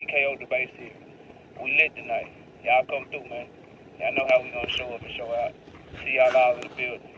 KO debate series. We lit tonight. Y'all come through, man. Y'all know how we gonna show up and show out. See y'all all in the building.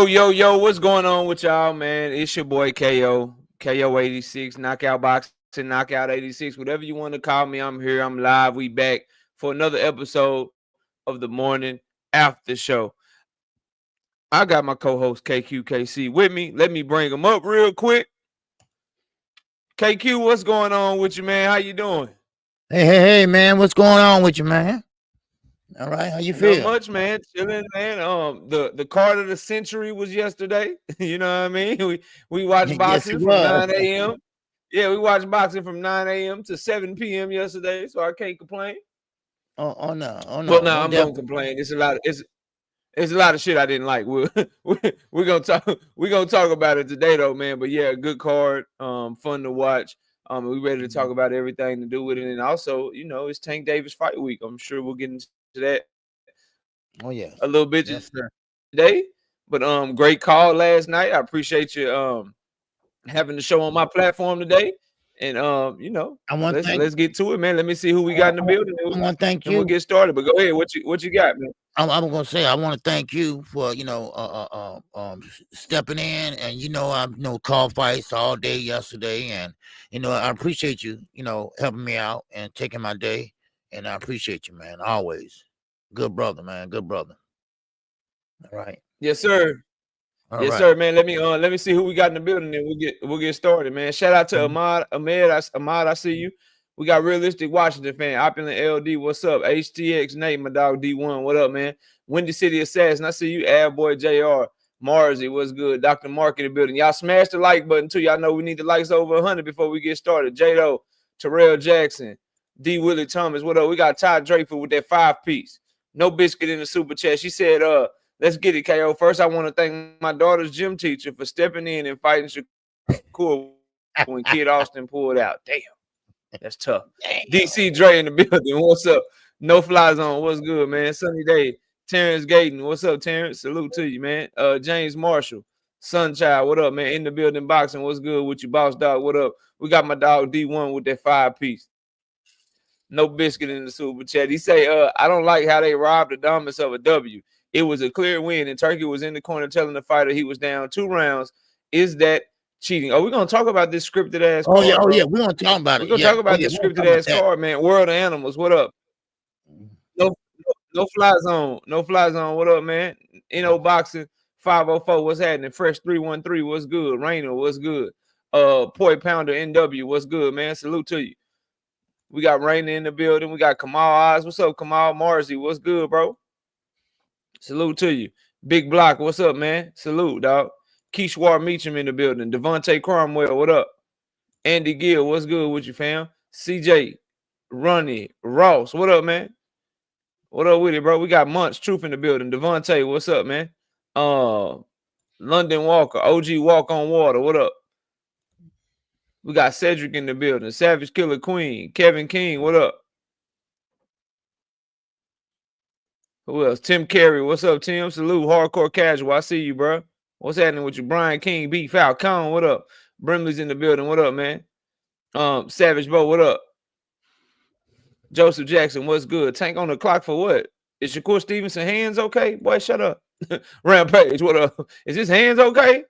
Yo, what's going on with y'all, man? It's your boy KO 86, Knockout Boxing, Knockout 86, whatever you want to call me. I'm here, I'm live. We back for another episode of the morning after show. I got my co-host KQKC with me. Let me bring him up real quick. KQ, what's going on with you, man? How you doing? Hey, man, what's going on with you, man? All right, how you feel? Not much, man. Chilling, man. The card of the century was yesterday. You know what I mean? We watched boxing from 9 a.m. Yeah, we watched boxing from 9 a.m. to 7 p.m. yesterday, so I can't complain. Oh no. Well, no, I'm gonna complain. It's a lot of shit I didn't like. We're gonna talk about it today, though, man. But yeah, good card, fun to watch. We ready to talk about everything to do with it, and also, it's Tank Davis fight week. I'm sure we'll get into that. Oh yeah, a little bit today. But great call last night. I appreciate you having the show on my platform today. And let's get to it, man. Let me see who we got in the building. I want to thank you. And we'll get started. But go ahead. What you got, man? I'm gonna say I want to thank you for stepping in, and I call fights all day yesterday, and I appreciate you helping me out and taking my day, and I appreciate you, man, always. Good brother, man. Good brother. All right. Yes, sir. Sir, man. Let me see who we got in the building, and we'll get started, man. Shout out to Ahmad. I see you. We got Realistic Washington fan, Opulent LD. What's up? HTX Nate, my dog D1. What up, man? Windy City Assassin. I see you. Ad Boy JR. Marzi, what's good? Dr. Mark in the building. Y'all smash the like button too. Y'all know we need the likes over 100 before we get started. Jado, Terrell Jackson, D. Willie Thomas. What up? We got Todd Draper with that 5-piece. No biscuit in the super chat. She said, let's get it, KO. First, I want to thank my daughter's gym teacher for stepping in and fighting Shakur when Kid Austin pulled out. Damn, that's tough. DC Dre in the building. What's up? No Fly Zone. What's good, man? Sunny day. Terrence Gayton. What's up, Terrence? Salute to you, man. James Marshall. Sunchild. What up, man? In the building boxing. What's good with you, boss dog? What up? We got my dog D1 with that 5-piece. No biscuit in the super chat. He say, I don't like how they robbed the dominance of a W. It was a clear win, and Turkey was in the corner telling the fighter he was down 2 rounds. Is that cheating? Are we gonna talk about this scripted ass card? Oh yeah, we're gonna talk about it. We're gonna talk about this scripted ass card, man. World of Animals, what up? No Fly Zone. No Fly Zone. What up, man? NO Boxing 504. What's happening? Fresh 313. What's good? Rainer, what's good? Poi Pounder NW. What's good, man? Salute to you. We got Raina in the building. We got Kamal Oz. What's up, Kamal Marzi? What's good, bro? Salute to you. Big Block. What's up, man? Salute, dog. Keishwar Meacham in the building. Devontae Cromwell. What up? Andy Gill. What's good with you, fam? CJ, Ronnie, Ross. What up, man? What up with it, bro? We got Munch Truth in the building. Devontae, what's up, man? London Walker, OG Walk on Water. What up? We got Cedric in the building. Savage Killer Queen. Kevin King. What up? Who else? Tim Carey. What's up, Tim? Salute. Hardcore Casual. I see you, bro. What's happening with you? Brian King, B. Falcon. What up? Brimley's in the building. What up, man? Savage Bo. What up? Joseph Jackson. What's good? Tank on the clock for what? Is Shakur Stevenson hands okay? Boy, shut up. Rampage. What up? Is his hands okay?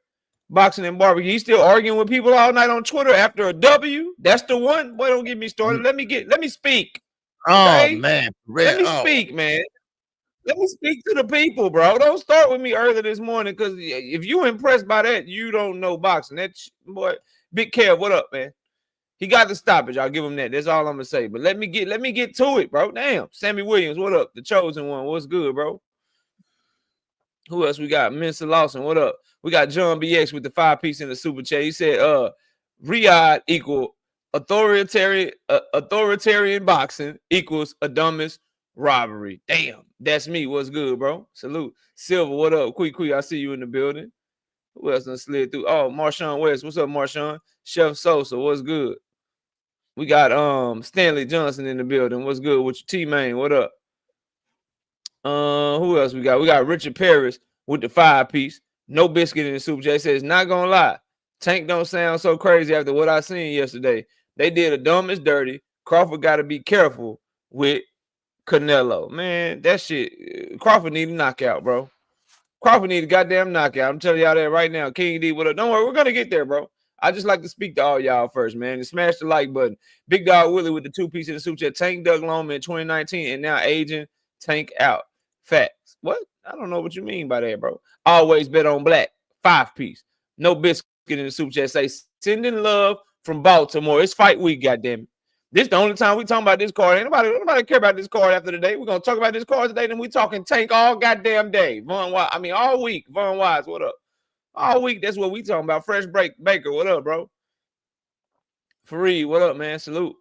Boxing and barbecue. He's still arguing with people all night on Twitter after a W. That's the one. Boy, don't get me started. Let me speak. Okay? Oh man, let me speak, man. Let me speak to the people, bro. Don't start with me early this morning, because if you impressed by that, you don't know boxing. That boy, Big Kev, what up, man? He got the stoppage. I'll give him that. That's all I'm gonna say. But let me get to it, bro. Damn, Sammy Williams, what up? The chosen one, what's good, bro? Who else we got? Minster Lawson, what up? We got John BX with the 5-piece in the super chat. He said, Riyadh equal authoritarian boxing equals a dumbest robbery. Damn, that's me. What's good, bro? Salute. Silver, what up? Quick, I see you in the building. Who else done slid through? Oh, Marshawn West. What's up, Marshawn? Chef Sosa, what's good? We got Stanley Johnson in the building. What's good with your T-Main? What up? Who else we got? We got Richard Paris with the 5-piece. No biscuit in the super chat. Says, not gonna lie, Tank don't sound so crazy after what I seen yesterday. They did a dumb as dirty. Crawford got to be careful with Canelo. Man, that shit, Crawford need a knockout, bro. Crawford need a goddamn knockout. I'm telling y'all that right now. King D, what up? Don't worry, we're gonna get there, bro. I just like to speak to all y'all first, man. And smash the like button. Big Dog Willie with the 2-piece in the super chat. Tank Doug Longman in 2019 and now aging Tank out. Facts. What? I don't know what you mean by that, bro. Always bet on black. 5-piece. No biscuit in the super chat. Say, sending love from Baltimore. It's fight week, goddammit. This the only time we talking about this card. Ain't nobody care about this card after the day. We're gonna talk about this card today, then we talking Tank all goddamn day. All week. Von Wise, what up? All week, that's what we talking about. Fresh Baker, what up, bro? Fareed, what up, man? Salute.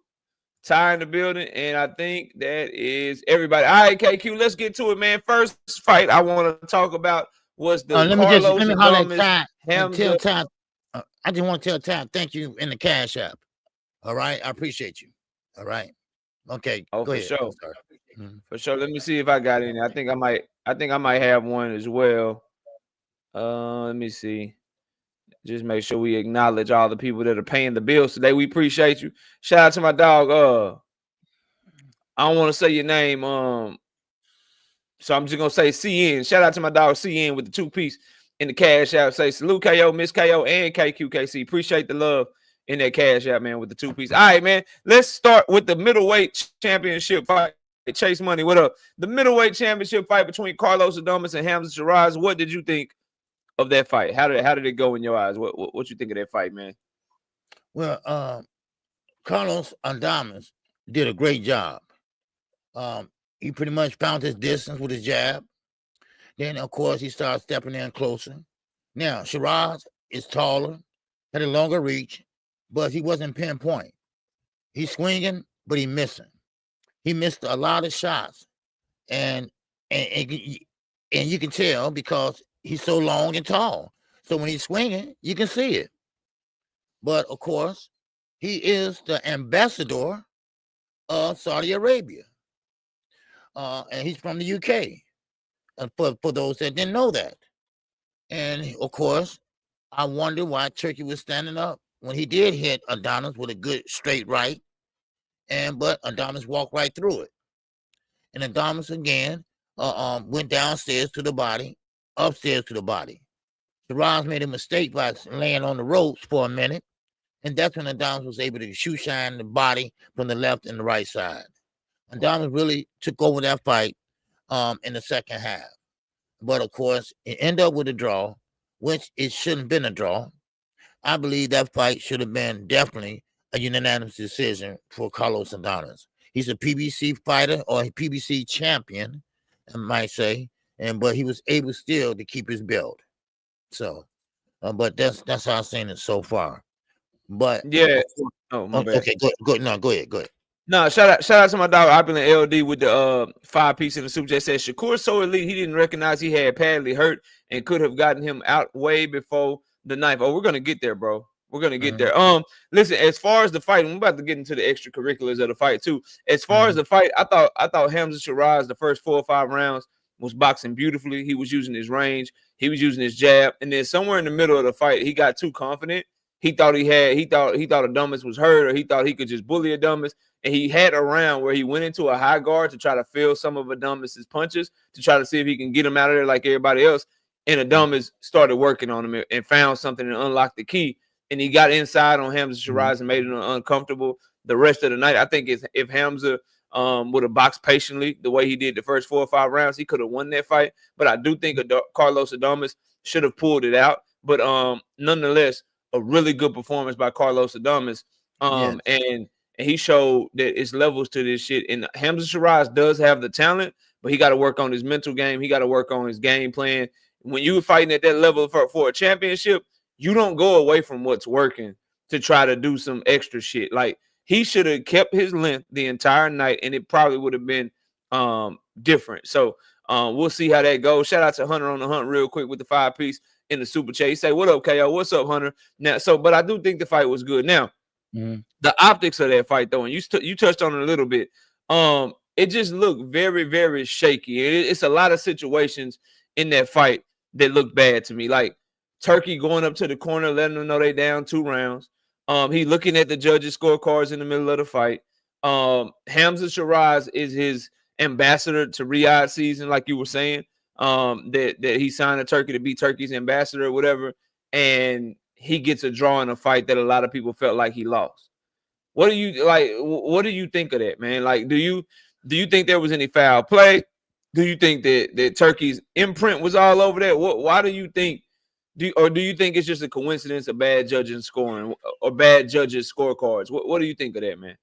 Ty in the building, and I think that is everybody. All right, KQ, let's get to it, man. First fight I want to talk about was the let me Carlos Hamza. Time. I just want to tell Ty, thank you in the Cash App. All right, I appreciate you. All right, okay. Oh, go for ahead. sure, for sure. Let me see if I got any. I think I might have one as well. Let me see. Just make sure we acknowledge all the people that are paying the bills today. We appreciate you. Shout out to my dog. I don't want to say your name. So I'm just gonna say CN. Shout out to my dog CN with the 2-piece in the Cash App. Say salute KO, Miss KO, and KQKC. Appreciate the love in that Cash App, man, with the 2-piece. All right, man. Let's start with the middleweight championship fight. Chase Money, what up? The middleweight championship fight between Carlos Adames and Hamza Shiraz. What did you think of that fight? How did it go in your eyes? What you think of that fight, man? Well, Carlos Adames did a great job. He pretty much found his distance with his jab. Then, of course, he started stepping in closer. Now, Shiraz is taller, had a longer reach, but he wasn't pinpoint. He's swinging, but he's missing. He missed a lot of shots, and you can tell because he's so long and tall. So when he's swinging, you can see it. But, of course, he is the ambassador of Saudi Arabia. And he's from the UK. And for those that didn't know that. And, of course, I wonder why Turkey was standing up when he did hit Adames with a good straight right. But Adames walked right through it. And Adames, again, went downstairs to the body, upstairs to the body. Shiraz made a mistake by laying on the ropes for a minute, and that's when Adames was able to shoe shine the body from the left and the right side. Adames really took over that fight in the second half. But, of course, it ended up with a draw, which it shouldn't have been a draw. I believe that fight should have been definitely a unanimous decision for Carlos Adonis. He's a PBC fighter or a PBC champion, I might say, but he was able still to keep his belt. So, but that's how I've seen it so far. But yeah, oh my bad. Okay, go ahead. No, shout out to my dog Opulent LD with the 5-piece in the super chat. Said Shakur so elite he didn't recognize he had Padley hurt and could have gotten him out way before the ninth. Oh, we're gonna get there, bro. We're gonna get there. Listen, as far as the fight, I'm about to get into the extracurriculars of the fight too. As far as the fight, I thought Hamza Shiraz the first 4 or 5 rounds was boxing beautifully. He was using his range, he was using his jab, and then somewhere in the middle of the fight, he got too confident. He thought Adonis was hurt, or he thought he could just bully Adonis. And he had a round where he went into a high guard to try to feel some of Adonis's punches to try to see if he can get him out of there like everybody else. And Adonis started working on him and found something and unlocked the key. And he got inside on Hamza Shiraz and made him uncomfortable the rest of the night. I think if Hamza would have boxed patiently the way he did the first 4 or 5 rounds, he could have won that fight. But I do think Carlos Adonis should have pulled it out. But nonetheless, a really good performance by Carlos Adonis. And he showed that it's levels to this shit. And Hamza Shiraz does have the talent, but he got to work on his mental game. He got to work on his game plan. When you're fighting at that level for a championship, you don't go away from what's working to try to do some extra shit. Like, he should have kept his length the entire night, and it probably would have been different. So we'll see how that goes. Shout out to Hunter on the Hunt real quick with the 5-piece in the super chat. He say, "What up, KO? What's up, Hunter?" Now, but I do think the fight was good. Now, the optics of that fight, though, and you touched on it a little bit. It just looked very, very shaky. It's a lot of situations in that fight that look bad to me. Like Turkey going up to the corner, letting them know they down 2 rounds. He looking at the judges' scorecards in the middle of the fight. Hamza Shiraz is his ambassador to Riyadh season, like you were saying. That he signed to Turkey to be Turkey's ambassador or whatever, and he gets a draw in a fight that a lot of people felt like he lost. What do you think of that, man? Like, do you think there was any foul play? Do you think that Turkey's imprint was all over that? Why do you think? Do you think it's just a coincidence of bad judging scoring or bad judges scorecards? What do you think of that, man?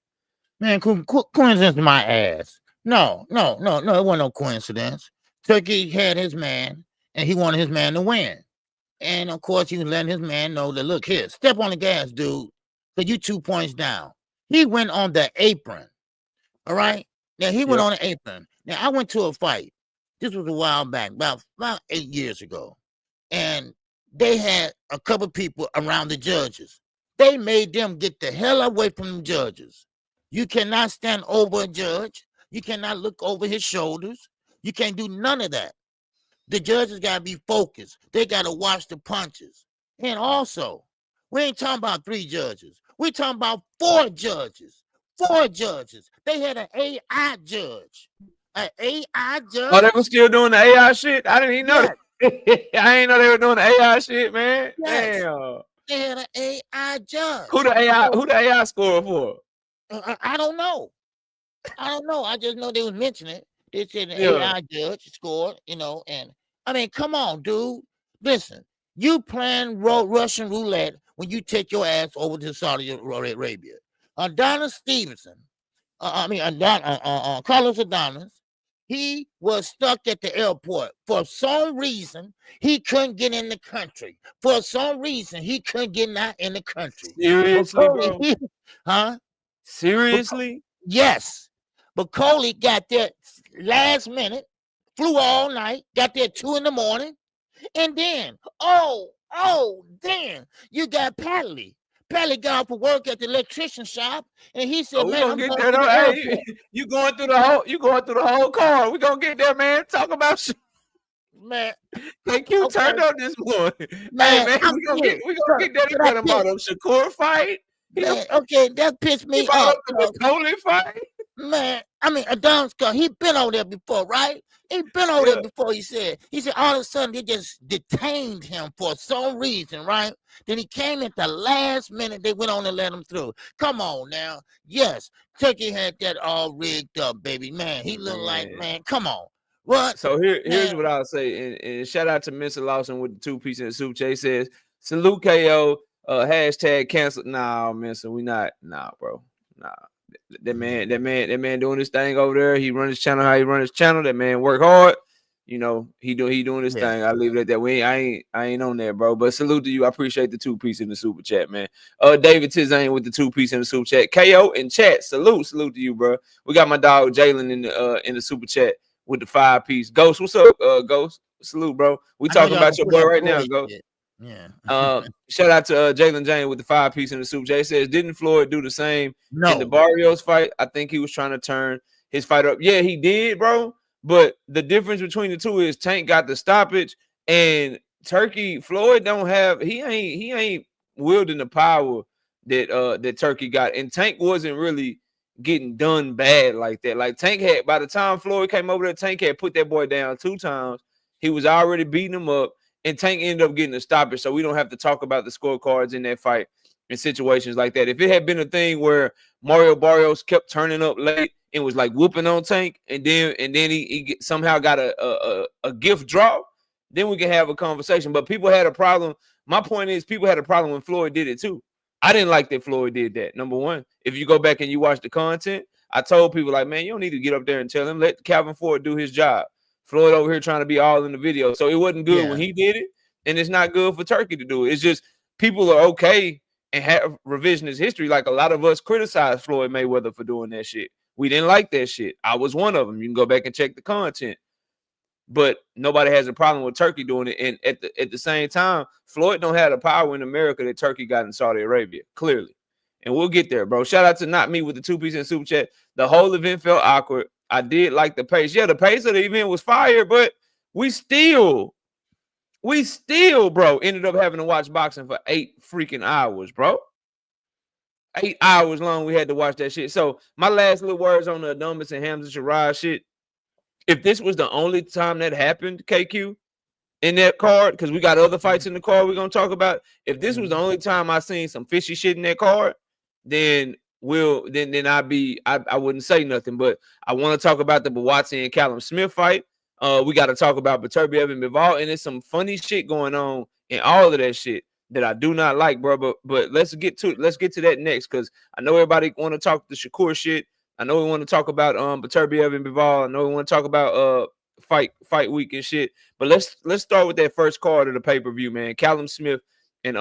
Man, coincidence my ass. No, it wasn't no coincidence. Turkey had his man, and he wanted his man to win. And, of course, he was letting his man know that, look, here, step on the gas, dude, because you 2 points down. He went on the apron, all right? Now, he went on the apron. Now, I went to a fight. This was a while back, about 8 years ago. And they had a couple people around the judges. They made them get the hell away from the judges. You cannot stand over a judge. You cannot look over his shoulders. You can't do none of that. The judges got to be focused. They got to watch the punches. And also, we ain't talking about 3 judges. We're talking about 4 judges. 4 judges. They had an AI judge. An AI judge. Oh, they were still doing the AI shit? I didn't even know that. I ain't know they were doing the AI shit, man. Yes. Damn. They had an AI judge. Who the AI scored for? I don't know. I just know they was mentioning it. They said an AI judge scored, and I mean, come on, dude. Listen, you playing Russian roulette when you take your ass over to Saudi Arabia. Adonis Stevenson, Carlos Adonis, he was stuck at the airport. For some reason, he couldn't get in the country. For some reason, he couldn't get out in the country. Seriously, bro? Huh? Seriously? Yes. Bakole got there last minute, flew all night, got there 2 a.m, and then, then you got Padley. Padley got off for work at the electrician shop, and he said, "Man, I'm get there. Hey, you going through the whole car. We gonna get there, man. Talk about shit." Man, thank you. Turned up this morning, man. Hey, man, we gonna get there. Talking about a Shakur fight. Man, okay, that pissed me off. The Bakole fight. Man, I mean, Adonis, he been over there before, right? He been over there before. He said all of a sudden they just detained him for some reason, right? Then he came at the last minute. They went on and let him through. Come on now. Yes, Turkey had that all rigged up, baby. Man, he looked like, man, come on. What? So here's what I'll say. And shout out to Mr. Lawson with the 2-piece in the soup. Jay says, salute KO. Hashtag cancel. Nah, man. So we not. Nah, bro. Nah. That man doing his thing over there. He run his channel how he run his channel. That man work hard. You know, he doing his thing. I leave it at that. I ain't on there, bro. But salute to you. I appreciate the 2-piece in the super chat, man. David Tizane with the 2-piece in the super chat. KO in chat. Salute to you, bro. We got my dog Jalen in the super chat with the 5-piece. Ghost, what's up? Ghost. Salute, bro. We talking about your boy right now, Ghost. Yeah. Shout out to Jalen Jane with the 5-piece in the super chat. He says, didn't Floyd do the same in the Barrios fight? I think he was trying to turn his fight up. Yeah, he did, bro. But the difference between the two is Tank got the stoppage and Turkey Floyd don't have. He ain't wielding the power that Turkey got, and Tank wasn't really getting done bad like that. Like Tank had, by the time Floyd came over there, Tank had put that boy down 2 times. He was already beating him up, and Tank ended up getting a stoppage. So we don't have to talk about the scorecards in that fight in situations like that. If it had been a thing where Mario Barrios kept turning up late and was like whooping on Tank, and then he somehow got a gift drop, then we can have a conversation. But people had a problem. My point is, people had a problem when Floyd did it too. I didn't like that Floyd did that. Number one, if you go back and you watch the content, I told people like, man, you don't need to get up there and tell him. Let Calvin Ford do his job. Floyd over here trying to be all in the video. So it wasn't good when he did it, and it's not good for Turkey to do it. It's just people are okay and have revisionist history. Like a lot of us criticize Floyd Mayweather for doing that shit. We didn't like that shit. I was one of them. You can go back and check the content. But nobody has a problem with Turkey doing it. And at the same time, Floyd don't have the power in America that Turkey got in Saudi Arabia, clearly. And we'll get there, bro. Shout out to Not Me with the 2-piece in super chat. The whole event felt awkward. I did like the pace. Yeah, the pace of the event was fire, but we still, bro, ended up having to watch boxing for 8 freaking hours, bro. 8 hours long we had to watch that shit. So my last little words on the Adonis and Hamza Shiraz shit. If this was the only time that happened, KQ, in that card, because we got other fights in the card we're gonna talk about. If this was the only time I seen some fishy shit in that card, then I wouldn't say nothing. But I want to talk about the Buatsi and Callum Smith fight. We got to talk about Beterbiev and Bivol, and there's some funny shit going on in all of that shit that I do not like, bro. But let's get to that next, because I know everybody want to talk the Shakur shit. I know we want to talk about Beterbiev and Bivol. I know we want to talk about fight week and shit. But let's start with that first card of the pay-per-view, man. Callum Smith and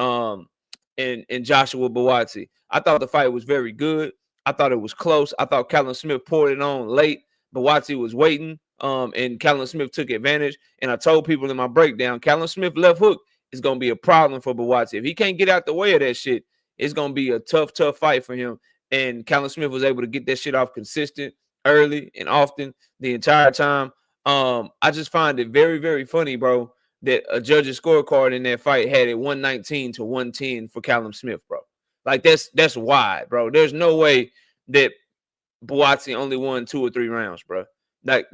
Joshua Buatsi. I thought the fight was very good. I thought it was close. I thought Callum Smith poured it on late. Buatsi was waiting, and Callum Smith took advantage. And I told people in my breakdown, Callum Smith left hook is going to be a problem for Buatsi. If he can't get out the way of that shit, it's going to be a tough fight for him. And Callum Smith was able to get that shit off consistent, early, and often the entire time. I just find it very, very funny, bro, that a judge's scorecard in that fight had it 119 to 110 for Callum Smith, bro. Like that's wide, bro. There's no way that Buatsi only won 2 or 3 rounds, bro. Like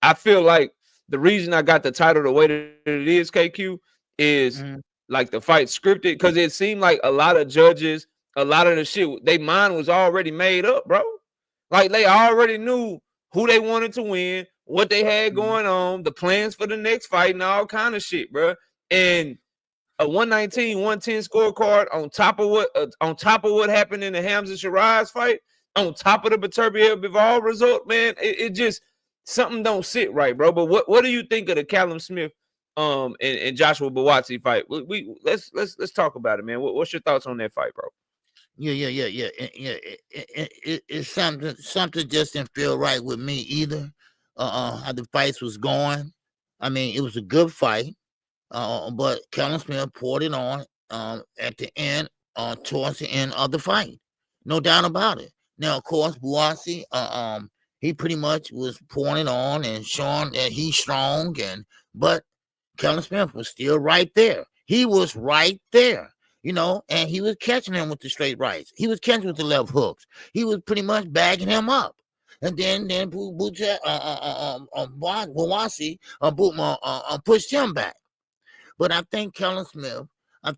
I feel like the reason I got the title the way that it is, KQ, is like the fight scripted, because it seemed like a lot of judges, a lot of the shit, their mind was already made up, bro. Like they already knew who they wanted to win, what they had going on, the plans for the next fight, and all kind of shit, bro. And a 119, 110 scorecard on top of what happened in the Hamza Shiraz fight, on top of the Beterbiev Bivol result, man, it just something don't sit right, bro. But what do you think of the Callum Smith and Joshua Buatsi fight? Let's talk about it, man. What's your thoughts on that fight, bro? Yeah. It's something just didn't feel right with me either. How the fights was going. I mean, it was a good fight. But Callum Smith poured it on at the end, towards the end of the fight. No doubt about it. Now, of course, Buatsi, he pretty much was pouring it on and showing that he's strong, but Callum Smith was still right there. He was right there, and he was catching him with the straight rights. He was catching with the left hooks. He was pretty much bagging him up. And then Buatsi pushed him back. But I think Callum Smith,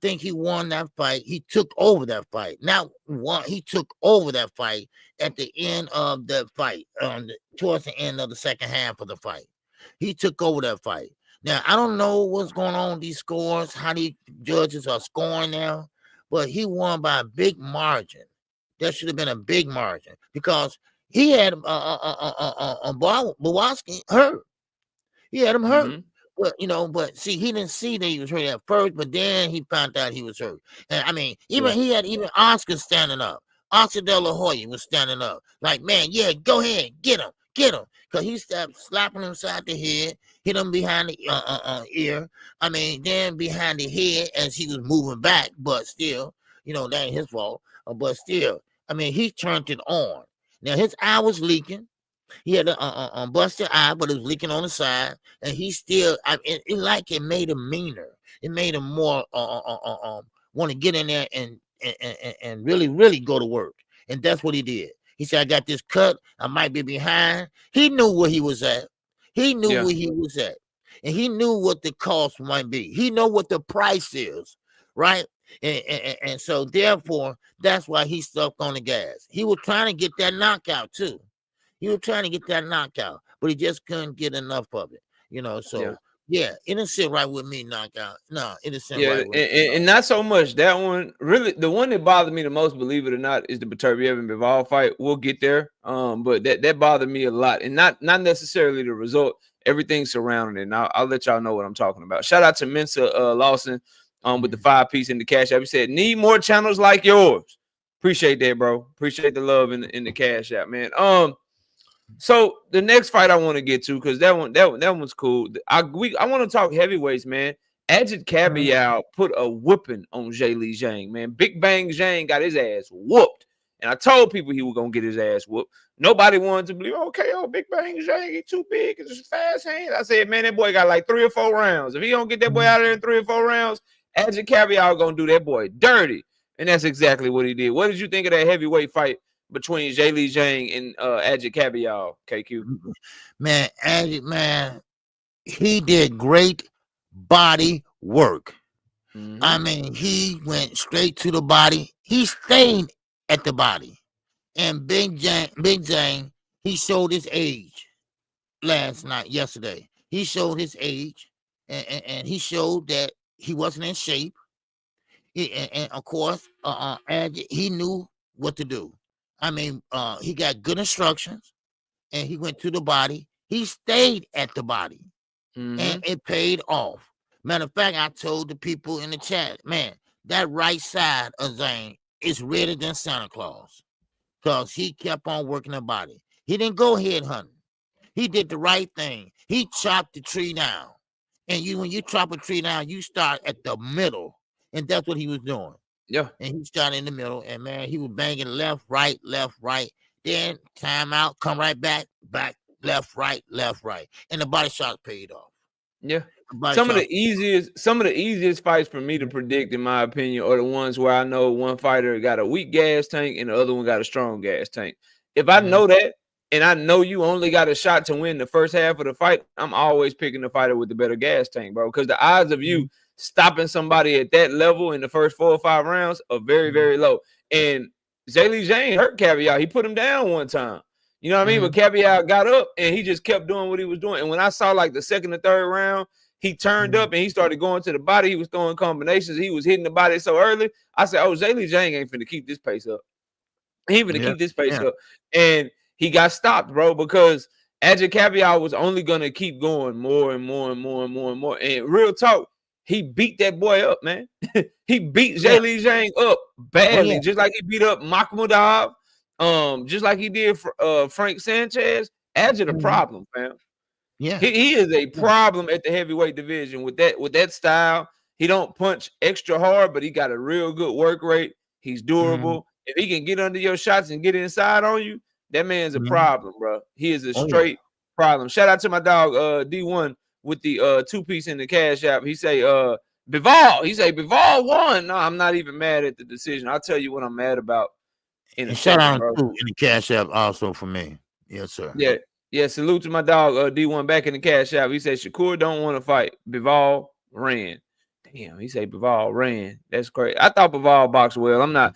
he won that fight. He took over that fight. He took over that fight at the end of the fight, towards the end of the second half of the fight. He took over that fight. Now, I don't know what's going on with these scores, how these judges are scoring now, but he won by a big margin. That should have been a big margin because he had Buatsi hurt. He had him hurt. But but see, he didn't see that he was hurt at first, but then he found out he was hurt. And I mean, he had Oscar standing up. Oscar De La Hoya was standing up. Like, man, yeah, go ahead, get him. Because he started slapping him side the head, hit him behind the ear. I mean, then behind the head as he was moving back, but still, that ain't his fault. But still, I mean, he turned it on. Now, his eye was leaking. He had a busted eye, but it was leaking on the side, and he still. It made him meaner. It made him more want to get in there and really, really go to work. And that's what he did. He said, "I got this cut. I might be behind." He knew where he was at. He knew where he was at, and he knew what the cost might be. He know what the price is, right? And so therefore, that's why he stuck on the gas. He was trying to get that knockout too. He was trying to get that knockout, but he just couldn't get enough of it, So it didn't sit right with me, knockout. No, it didn't sit right with me. And not so much that one. Really, the one that bothered me the most, believe it or not, is the Beterbiev and Bivol fight. We'll get there. But that bothered me a lot, and not necessarily the result. Everything surrounding it. And I'll let y'all know what I'm talking about. Shout out to Mensa Lawson with the 5-piece in the Cash App. He said, "Need more channels like yours." Appreciate that, bro. Appreciate the love in the Cash App, man. So the next fight I want to get to, because that one's cool. I want to talk heavyweights, man. Ajit Kabial put a whipping on Zhang, man. Big Bang Zhang got his ass whooped. And I told people he was gonna get his ass whooped. Nobody wanted to believe, Big Bang Zhang, he too big, it's just fast hand. I said, man, that boy got like 3 or 4 rounds. If he don't get that boy out of there in 3 or 4 rounds, Ajit Kabial gonna do that boy dirty. And that's exactly what he did. What did you think of that heavyweight fight between Zhang and Ajit Kabial, KQ? Man, Ajit, man, he did great body work. I mean, he went straight to the body. He stayed at the body. And Big Zhang, he showed his age yesterday. He showed his age, and he showed that he wasn't in shape. And of course, Ajit, he knew what to do. I mean, he got good instructions, and he went to the body. He stayed at the body, and it paid off. Matter of fact, I told the people in the chat, man, that right side of Zhang is redder than Santa Claus, because he kept on working the body. He didn't go head hunting. He did the right thing. He chopped the tree down, and when you chop a tree down, you start at the middle, and that's what he was doing. Yeah. And he started in the middle, and man, he was banging left, right. Then time out, come right back, left, right. And the body shots paid off. Yeah. Some of the easiest fights for me to predict, in my opinion, are the ones where I know one fighter got a weak gas tank and the other one got a strong gas tank. If I know that, and I know you only got a shot to win the first half of the fight, I'm always picking the fighter with the better gas tank, bro. Because the odds of you stopping somebody at that level in the first 4 or 5 rounds are very, very low. And Zhang hurt Kabial. He put him down one time. You know what I mean? But Kabial got up and he just kept doing what he was doing. And when I saw like the second or third round, he turned up and he started going to the body. He was throwing combinations. He was hitting the body so early. I said, Zhang ain't finna keep this pace up. He ain't finna keep this pace up. And he got stopped, bro, because Ajit Kabial was only gonna keep going more and more. And real talk, he beat that boy up, man. He beat Zhang up badly, just like he beat up Makhmudov, just like he did for Frank Sanchez. Ajit a problem, fam. Yeah, he is a problem at the heavyweight division with that style. He don't punch extra hard, but he got a real good work rate. He's durable. If he can get under your shots and get inside on you, that man's a problem, bro. He is a straight problem. Shout out to my dog D1 with the 2-piece in the Cash App. He say Bivol. He say Bivol won. No, I'm not even mad at the decision. I'll tell you what I'm mad about in a second, shout out bro. in the Cash App also for me. Yes, sir. Yeah, salute to my dog D1 back in the Cash App. He said Shakur don't want to fight. Bivol ran. Damn, he said Bivol ran. That's great. I thought Bivol boxed well. I'm not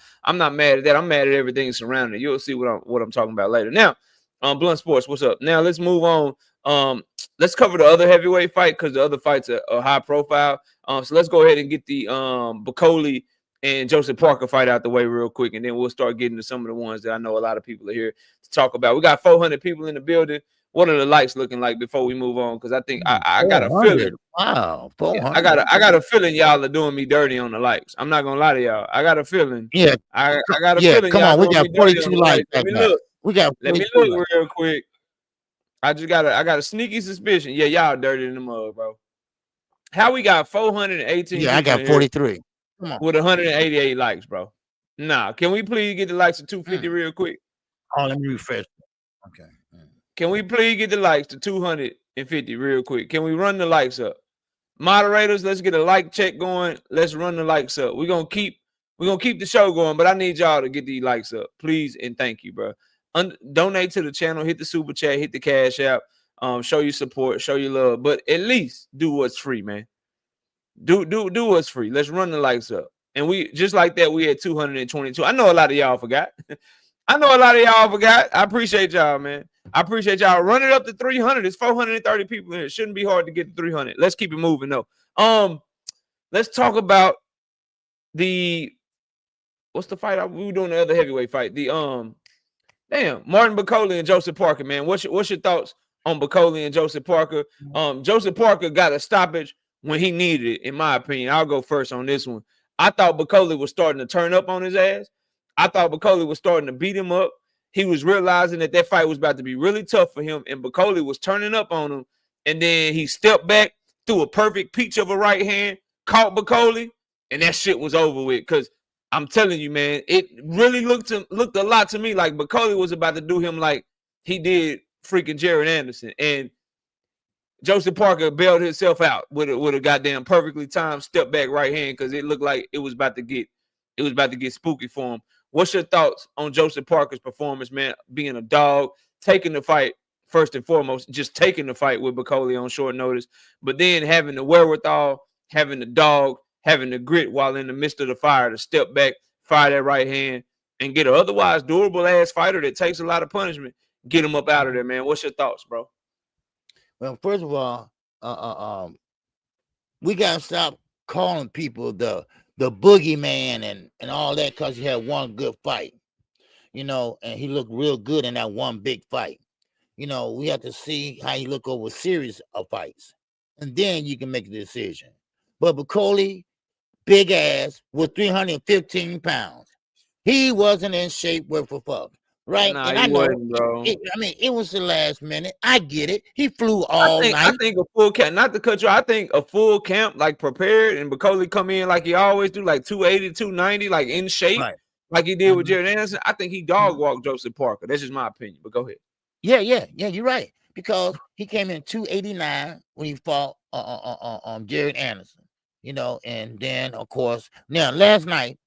mad at that. I'm mad at everything surrounding it. You'll see what I'm talking about later. Now, Blunt Sports, what's up? Now let's move on Let's cover the other heavyweight fight because the other fights are high profile. So let's go ahead and get the Bakole and Joseph Parker fight out the way real quick, and then we'll start getting to some of the ones that I know a lot of people are here to talk about. We got 400 people in the building. What are the likes looking like before we move on? Because I think I got a feeling. Wow, 400. I got a feeling y'all are doing me dirty on the likes. I'm not gonna lie to y'all. I got a feeling. Yeah, I got a feeling. Come on, we got 42 likes. Let me look. Let me look real quick. I got a sneaky suspicion. Yeah, y'all dirty in the mud, bro. How we got 418? Yeah, I got 43. Come on. With 188 likes, bro. Nah, can we please get the likes to 250 real quick? Oh, let me refresh. Okay. Can we please get the likes to 250 real quick? Can we run the likes up? Moderators, let's get a like check going. Let's run the likes up. We're gonna keep the show going, but I need y'all to get these likes up, please, and thank you, bro. Donate to the channel, hit the super chat, hit the cash app, show your support, show your love, but at least do what's free, man. Do what's free. Let's run the likes up. And we just like that, we had 222. I know a lot of y'all forgot. I appreciate y'all, man. I appreciate y'all. Run it up to 300. It's 430 people in here. It shouldn't be hard to get to 300. Let's keep it moving though. Let's talk about what's the fight we were doing, the other heavyweight fight? Martin Bakole and Joseph Parker, man. What's your thoughts on Bakole and Joseph Parker? Joseph Parker got a stoppage when he needed it, in my opinion. I'll go first on this one. I thought Bakole was starting to turn up on his ass. I thought Bakole was starting to beat him up. He was realizing that fight was about to be really tough for him, and Bakole was turning up on him. And then he stepped back, threw a perfect peach of a right hand, caught Bakole, and that shit was over with. Because I'm telling you, man, it really looked a lot to me like Bakole was about to do him like he did freaking Jared Anderson. And Joseph Parker bailed himself out with a goddamn perfectly timed step back right hand because it looked like it was about to get spooky for him. What's your thoughts on Joseph Parker's performance, man? Being a dog, taking the fight first and foremost, just taking the fight with Bakole on short notice, but then having the wherewithal, having the dog, having the grit while in the midst of the fire to step back, fire that right hand, and get an otherwise durable ass fighter that takes a lot of punishment, get him up out of there, man. What's your thoughts, bro? Well, first of all, we gotta stop calling people the boogeyman and all that because he had one good fight, and he looked real good in that one big fight. We have to see how he look over a series of fights, and then you can make a decision. But Bakole, big ass, with 315 pounds, he wasn't in shape worth a fuck. Right, nah, and I know, bro. It was the last minute. I get it. He flew all night. I think a full camp, not to cut you, I think a full camp, like prepared, and Bakole come in like he always do, like 280, 290, like in shape, right, like he did with Jared Anderson. I think he dog walked Joseph Parker. That's just my opinion, but go ahead. Yeah, you're right. Because he came in 289 when he fought on Jared Anderson, and then of course, now last night,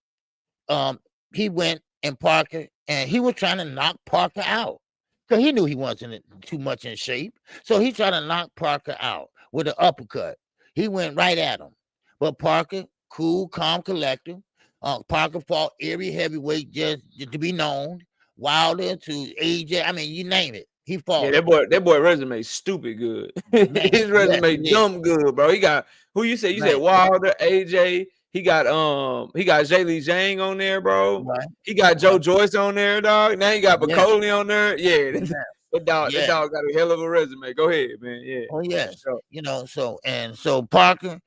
he went and Parker, and he was trying to knock Parker out because he knew he wasn't too much in shape. So he tried to knock Parker out with an uppercut. He went right at him. But Parker, cool, calm, collective. Parker fought every heavyweight just to be known. Wilder to AJ. I mean, you name it. He fought. Yeah, that boy resume stupid good. His resume dumb good, bro. He got who you said? You said Wilder, AJ. He got Zhang on there, bro. Right. He got Joe Joyce on there, dog. Now he got Bakole on there. Yeah, that dog got a hell of a resume. Go ahead, man. Yeah. Oh yeah. So Parker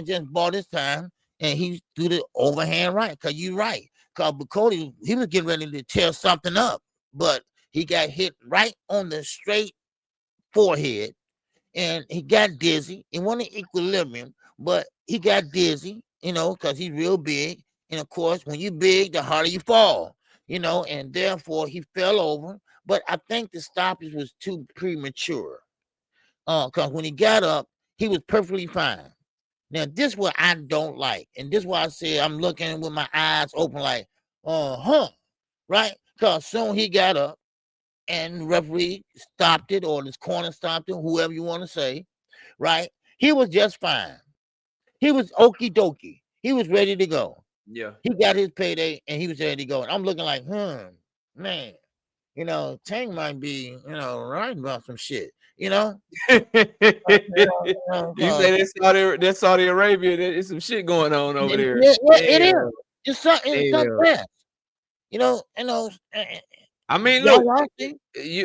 just bought his time and he threw the overhand right. Cause you're right. Cause Bakole, he was getting ready to tear something up, but he got hit right on the straight forehead, and he got dizzy. He wanted equilibrium, but he got dizzy. Because he's real big. And of course, when you're big, the harder you fall, and therefore he fell over. But I think the stoppage was too premature. Because when he got up, he was perfectly fine. Now, this is what I don't like. And this is why I say I'm looking with my eyes open like, right? Because soon he got up and the referee stopped it, or this corner stopped it, whoever you want to say, right? He was just fine. He was okie dokie. He was ready to go. Yeah. He got his payday and he was ready to go. And I'm looking like, man. you know, Tank might be, you know, writing about some shit, you know. You say that's Saudi Arabia. There's some shit going on over there. Yeah, it is. It's something bad. You know. I mean, look,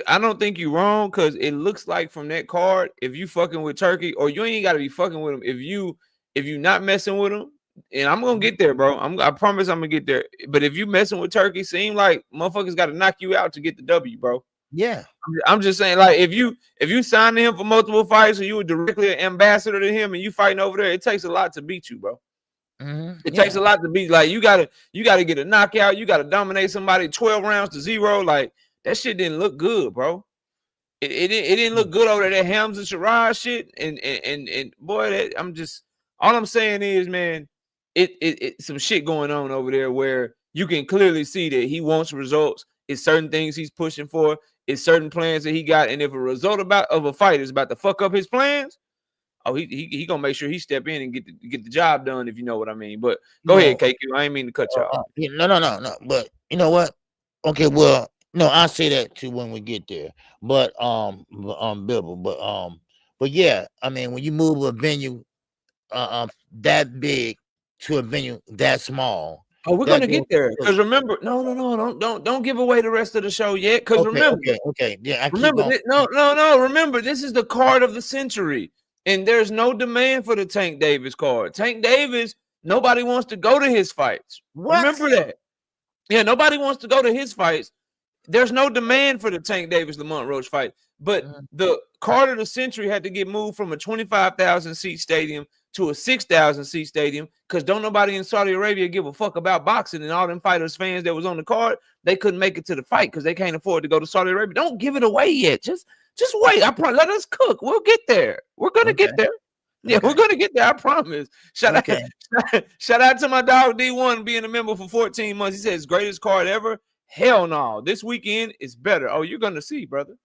I don't think you're wrong because it looks like from that card, if you fucking with Turkey, or you ain't got to be fucking with them. If you not messing with them, and I'm gonna get there, bro. I promise I'm gonna get there. But if you messing with Turkey, seem like motherfuckers got to knock you out to get the W, bro. Yeah, I'm just saying, like, if you sign him for multiple fights, or you were directly an ambassador to him, and you fighting over there, it takes a lot to beat you, bro. It takes a lot to beat. Like, you gotta get a knockout. You gotta dominate somebody 12 rounds to 0. Like, that shit didn't look good, bro. It didn't look good over there. That Hamza Shiraz shit, and boy, all I'm saying is, man, it some shit going on over there where you can clearly see that he wants results. It's certain things he's pushing for. It's certain plans that he got, and if a result of a fight is about to fuck up his plans, oh, he gonna make sure he step in and get the job done, if you know what I mean. But go ahead, KQ. I ain't mean to cut you off. No. But you know what? Okay, well, no, I'll say that too when we get there. But Bivol, but yeah, I mean, when you move a venue that big to a venue that small. Oh, we're gonna get there. Because remember, no, don't give away the rest of the show yet. Because okay, yeah, remember, remember, this is the card of the century. And there's no demand for the Tank Davis card. Tank Davis, nobody wants to go to his fights. What? Remember that. Yeah, nobody wants to go to his fights. There's no demand for the Tank Davis Lamont Roach fight. But the card of the century had to get moved from a 25,000 seat stadium to a 6,000 seat stadium because don't nobody in Saudi Arabia give a fuck about boxing, and all them fighters fans that was on the card, they couldn't make it to the fight because they can't afford to go to Saudi Arabia. Don't give it away yet. Just wait. Let us cook. We'll get there. We're gonna get there. Yeah, we're gonna get there. I promise. Shout out to my dog D1 being a member for 14 months. He says greatest card ever. Hell no. This weekend is better. Oh, you're gonna see, brother.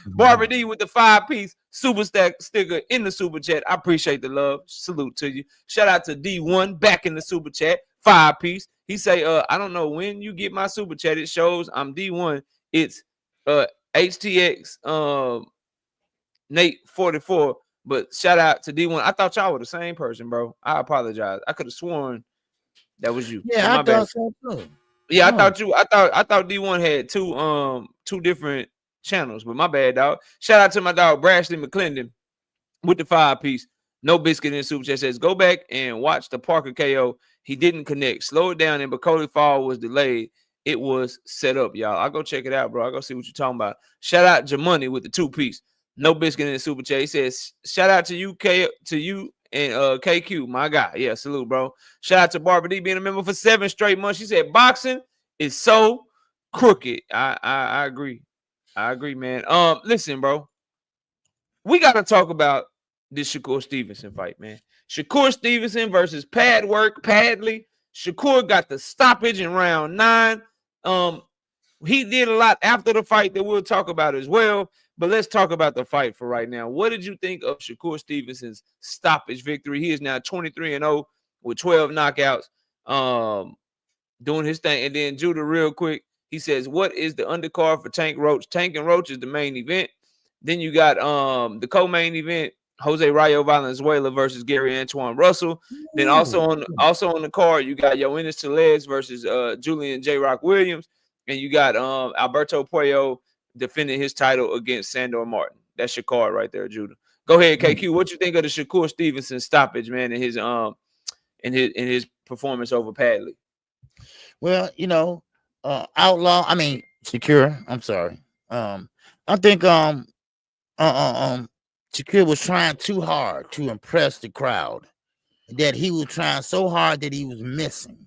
Barbara D with the 5-piece super stack sticker in the super chat. I appreciate the love. Salute to you. Shout out to D1 back in the super chat. 5-piece. He say, I don't know when you get my super chat. It shows I'm D1. It's HTX Nate 44, but shout out to D1. I thought y'all were the same person, bro. I apologize. I could have sworn that was you. Yeah, I thought so too. Yeah, I thought D1 had two different channels, but my bad, dog. Shout out to my dog Brashley McClendon with the 5-piece. No biscuit in super chat says go back and watch the Parker KO. He didn't connect. Slow it down, and Bakole fall was delayed. It was set up, y'all. I'll go check it out, bro. I'll go see what you're talking about. Shout out Jamoney with the 2-piece. No biscuit in the super chat. He says, shout out to you, and KQ, my guy. Yeah, salute, bro. Shout out to Barbara D being a member for 7 straight months. She said, boxing is so crooked. I agree. I agree, man. Listen, bro. We got to talk about this Shakur Stevenson fight, man. Shakur Stevenson versus Padley. Shakur got the stoppage in round 9. He did a lot after the fight that we'll talk about as well. But let's talk about the fight for right now. What did you think of Shakur Stevenson's stoppage victory? He is now 23-0 with 12 knockouts, doing his thing. And then Judah, real quick, he says, what is the undercard for Tank Roach? Tank and Roach is the main event. Then you got the co-main event, Jose Rayo Valenzuela versus Gary Antoine Russell. Then also on the card, you got Yoenis Tellez versus Julian J. Rock Williams. And you got Alberto Puello defending his title against Sandor Martin. That's your card right there, Judah. Go ahead, KQ. What you think of the Shakur Stevenson stoppage, man, in his performance over Padley? Well, you know, Shakur. I'm sorry. I think Shakur was trying too hard to impress the crowd. That he was trying so hard that he was missing.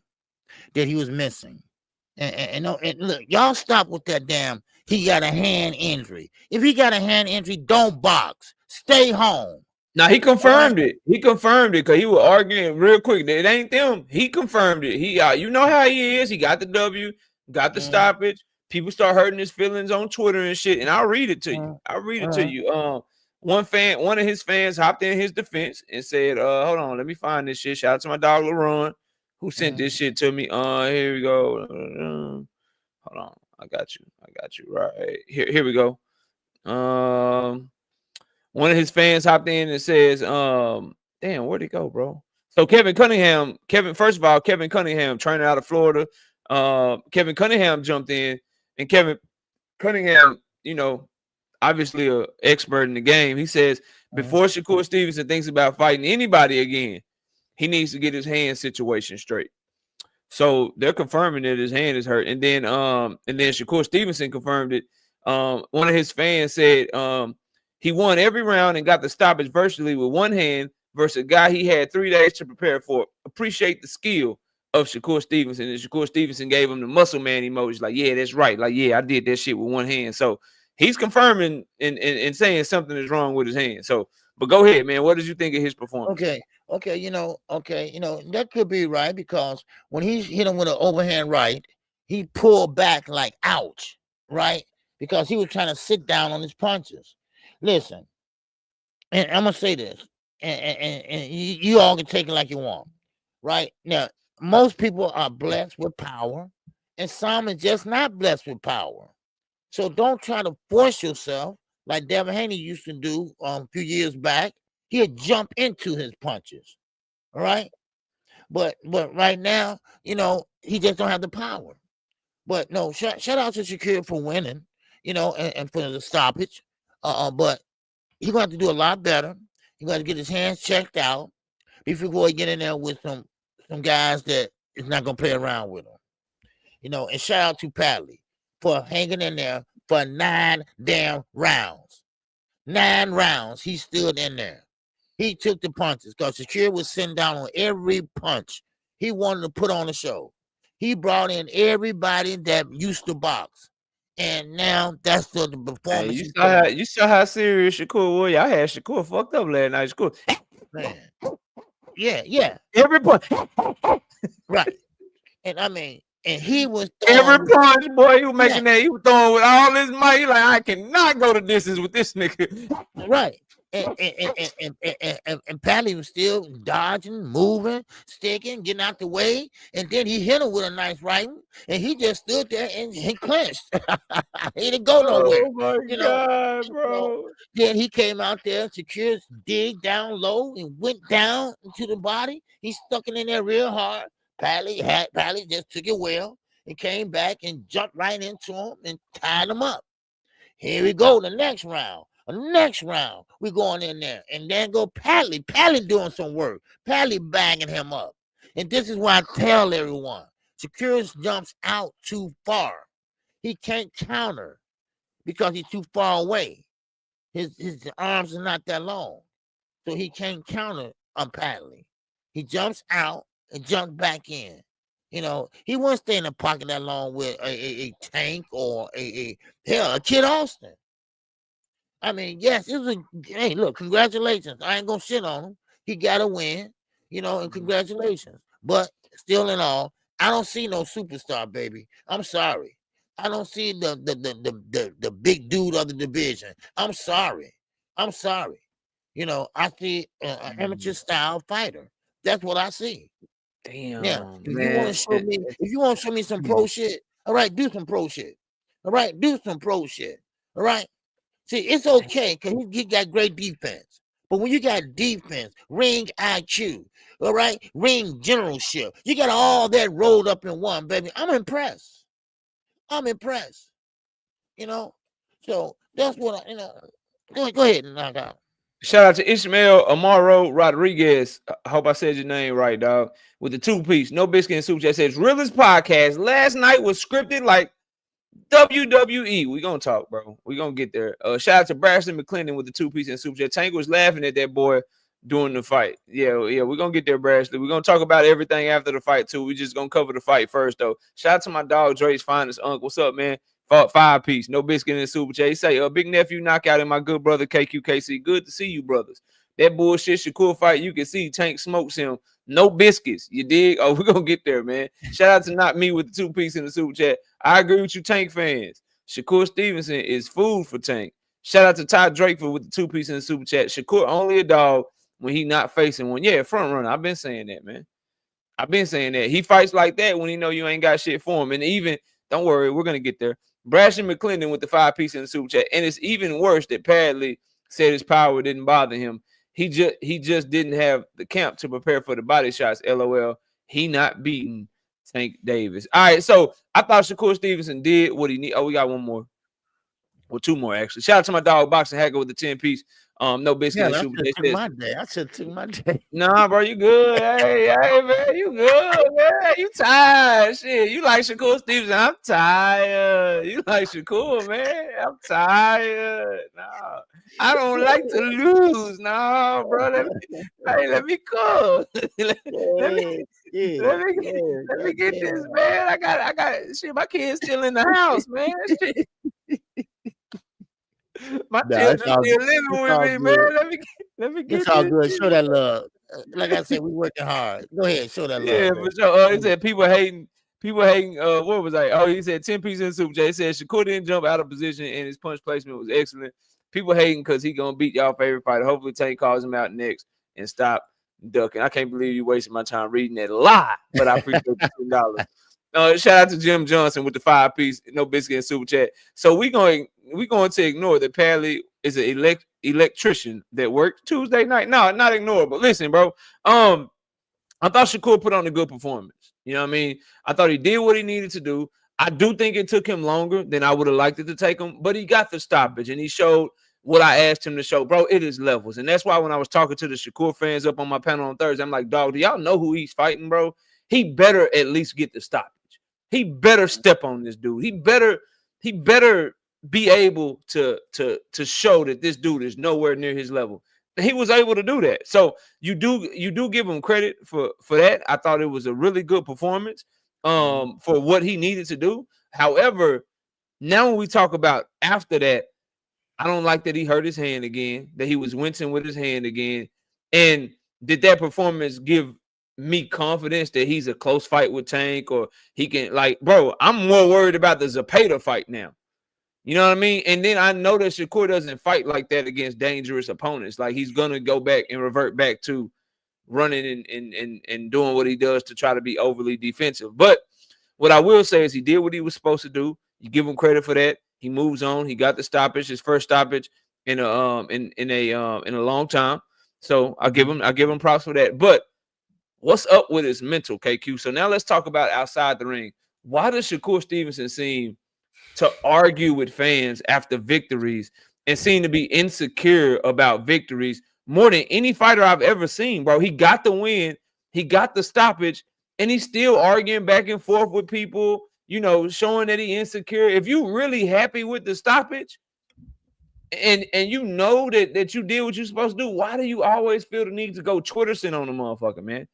And look, y'all stop with that damn. He got a hand injury. If he got a hand injury, don't box. Stay home. Now he confirmed it. He confirmed it because he was arguing real quick. It ain't them. He confirmed it. He, you know how he is. He got the W, got the stoppage. People start hurting his feelings on Twitter and shit. And I'll read it to you. One of his fans hopped in his defense and said, "Hold on, let me find this shit." Shout out to my dog LaRon, who sent this shit to me. Here we go. Hold on. I got you. Right here we go. One of his fans hopped in and says, damn, where'd he go, bro? So Kevin Cunningham, first of all, Kevin Cunningham, trainer out of Florida. Kevin Cunningham jumped in, and Kevin Cunningham, you know, obviously an expert in the game. He says before Shakur Stevenson thinks about fighting anybody again, he needs to get his hand situation straight. So they're confirming that his hand is hurt. And then Shakur Stevenson confirmed it. One of his fans said he won every round and got the stoppage virtually with one hand versus a guy he had 3 days to prepare for. Appreciate the skill of Shakur Stevenson. And Shakur Stevenson gave him the muscle man emoji. Like, yeah, that's right. Like, yeah, I did that shit with one hand. So he's confirming and saying something is wrong with his hand. So, but go ahead, man. What did you think of his performance? Okay, that could be right, because when he hit him with an overhand right, he pulled back like, ouch, right? Because he was trying to sit down on his punches. Listen, and I'm going to say this, and you all can take it like you want, right? Now, most people are blessed with power, and some are just not blessed with power. So don't try to force yourself like Devin Haney used to do a few years back. He'd jump into his punches, all right? But right now, you know, he just don't have the power. But no, shout out to Shakur for winning, you know, and for the stoppage. But he's going to have to do a lot better. He's going to get his hands checked out before he get in there with some guys that is not going to play around with him. You know, and shout out to Padley for hanging in there for 9 damn rounds. 9 rounds, he stood in there. He took the punches because Shakur was sitting down on every punch. He wanted to put on a show. He brought in everybody that used to box. And now that's the performance. Hey, you saw how serious Shakur was. I had Shakur fucked up last night. Shakur. Man. Yeah. Every punch. Right. And I mean, and he was every punch, boy, he was making that. He was throwing with all his might. He like, I cannot go the distance with this nigga. Right. And Padley was still dodging, moving, sticking, getting out the way. And then he hit him with a nice right, and he just stood there and he clinched. He didn't go nowhere. Oh my God, bro. Then he came out there, Shakur dig down low and went down into the body. He stuck it in there real hard. Padley just took it well and came back and jumped right into him and tied him up. Here we go, the next round. We going in there, and then go Padley doing some work. Padley banging him up. And this is why I tell everyone, Shakur jumps out too far. He can't counter because he's too far away. His arms are not that long, so he can't counter on Padley. He jumps out and jumps back in. You know, he won't stay in the pocket that long with a Tank or a Kid Austin. I mean, yes, it was hey, look, congratulations. I ain't gonna shit on him. He got a win, you know, and congratulations. But still in all, I don't see no superstar, baby. I'm sorry. I don't see the big dude of the division. I'm sorry. You know, I see an amateur style fighter. That's what I see. Damn. Yeah. If you want to show me some pro shit, all right, do some pro shit. All right, All right. See, it's okay because he got great defense. But when you got defense, ring IQ, all right, ring generalship, you got all that rolled up in one, baby. I'm impressed. You know, so that's what go ahead and knock out. Shout out to Ishmael Amaro Rodriguez. I hope I said your name right, dog. With the 2-piece, no biscuit and soup chat says realest podcast. Last night was scripted like WWE. We gonna talk, bro. We gonna get there. Shout out to Braxton McClendon with the 2-piece and soup chat. Tank was laughing at that boy during the fight. Yeah, we're gonna get there, Braxton. We're gonna talk about everything after the fight too. We just gonna cover the fight first though. Shout out to my dog Dre's finest uncle. What's up, man? 5-piece, no biscuit and super chat. He say, big nephew knockout and my good brother KQKC. Good to see you, brothers. That bullshit Shakur fight, you can see Tank smokes him. No biscuits. You dig? Oh, we're gonna get there, man. Shout out to not me with the 2-piece in the super chat. I agree with you, Tank fans. Shakur Stevenson is food for Tank. Shout out to Todd Drakeford with the 2-piece in the super chat. Shakur only a dog when he not facing one. Yeah, front runner. I've been saying that, man. I've been saying that. He fights like that when he know you ain't got shit for him. And even Don't worry, we're gonna get there. Brashon McClendon with the 5-piece in the super chat, and it's even worse that Padley said his power didn't bother him. He just didn't have the camp to prepare for the body shots. LOL. He not beating Tank Davis. All right, so I thought Shakur Stevenson did what he need. Oh, we got one more. Well, two more actually. Shout out to my dog Boxing Hacker with the 10-piece. No biscuit and soup. I should took my day. Nah, bro, you good. Hey, man, you good, man. You tired. Shit. You like Shakur Stevenson. I'm tired. You like Shakur, man. I'm tired. Nah. I don't like to lose. Nah, bro. Let me cook. let me get this, man. I got shit. My kid's still in the house, man. Shit. My children still living with me, man. Let me get it's all good. Show that love. Like I said, we working hard. Go ahead, show that love. Yeah, for sure. He said people hating. What was I? Oh, he said 10 pieces in Super J. He said Shakur didn't jump out of position and his punch placement was excellent. People hating because he gonna beat y'all favorite fighter. Hopefully Tank calls him out next and stop ducking. I can't believe you wasted my time reading that lie, but I appreciate the $10. Shout out to Jim Johnson with the 5-piece, no biscuit and super chat. So we're going to ignore that Padley is an electrician that worked Tuesday night. No, not ignore, but listen, bro. I thought Shakur put on a good performance. You know what I mean? I thought he did what he needed to do. I do think it took him longer than I would have liked it to take him, but he got the stoppage and he showed what I asked him to show. Bro, it is levels. And that's why when I was talking to the Shakur fans up on my panel on Thursday, I'm like, dog, do y'all know who he's fighting, bro? He better at least get the stoppage. He better step on this dude. He better be able to show that this dude is nowhere near his level. And he was able to do that. So you do give him credit for that. I thought it was a really good performance for what he needed to do. However, now when we talk about after that, I don't like that he hurt his hand again, that he was wincing with his hand again. And did that performance give me confidence that he's a close fight with Tank, or he can, like, bro, I'm more worried about the Zepeda fight now. You know what I mean? And then I know that Shakur doesn't fight like that against dangerous opponents. Like, he's gonna go back and revert back to running and doing what he does to try to be overly defensive. But what I will say is he did what he was supposed to do. You give him credit for that. He moves on. He got the stoppage, his first stoppage in a long time. So I'll give him props for that. But what's up with his mental, KQ? So now let's talk about outside the ring. Why does Shakur Stevenson seem to argue with fans after victories and seem to be insecure about victories more than any fighter I've ever seen, bro? He got the win, he got the stoppage, and he's still arguing back and forth with people, you know, showing that he's insecure. If you really happy with the stoppage and you know that you did what you're supposed to do, why do you always feel the need to go Twitterson on the motherfucker, man?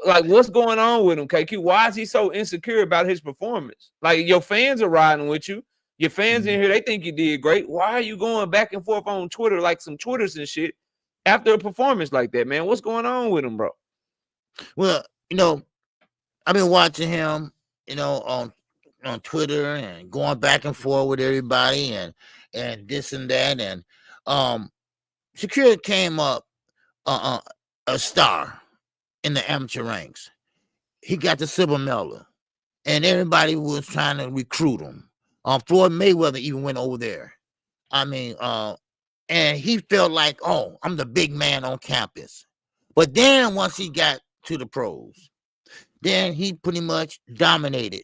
Like, what's going on with him, KQ? Why is he so insecure about his performance? Like, your fans are riding with you. Your fans in here, they think you did great. Why are you going back and forth on Twitter like some Twitters and shit after a performance like that, man? What's going on with him, bro? Well, you know, I've been watching him, you know, on Twitter and going back and forth with everybody and this and that. And Shakur came up a star in the amateur ranks. He got the silver medal, and everybody was trying to recruit him. Floyd Mayweather even went over there. I mean, and he felt like, oh, I'm the big man on campus. But then once he got to the pros, then he pretty much dominated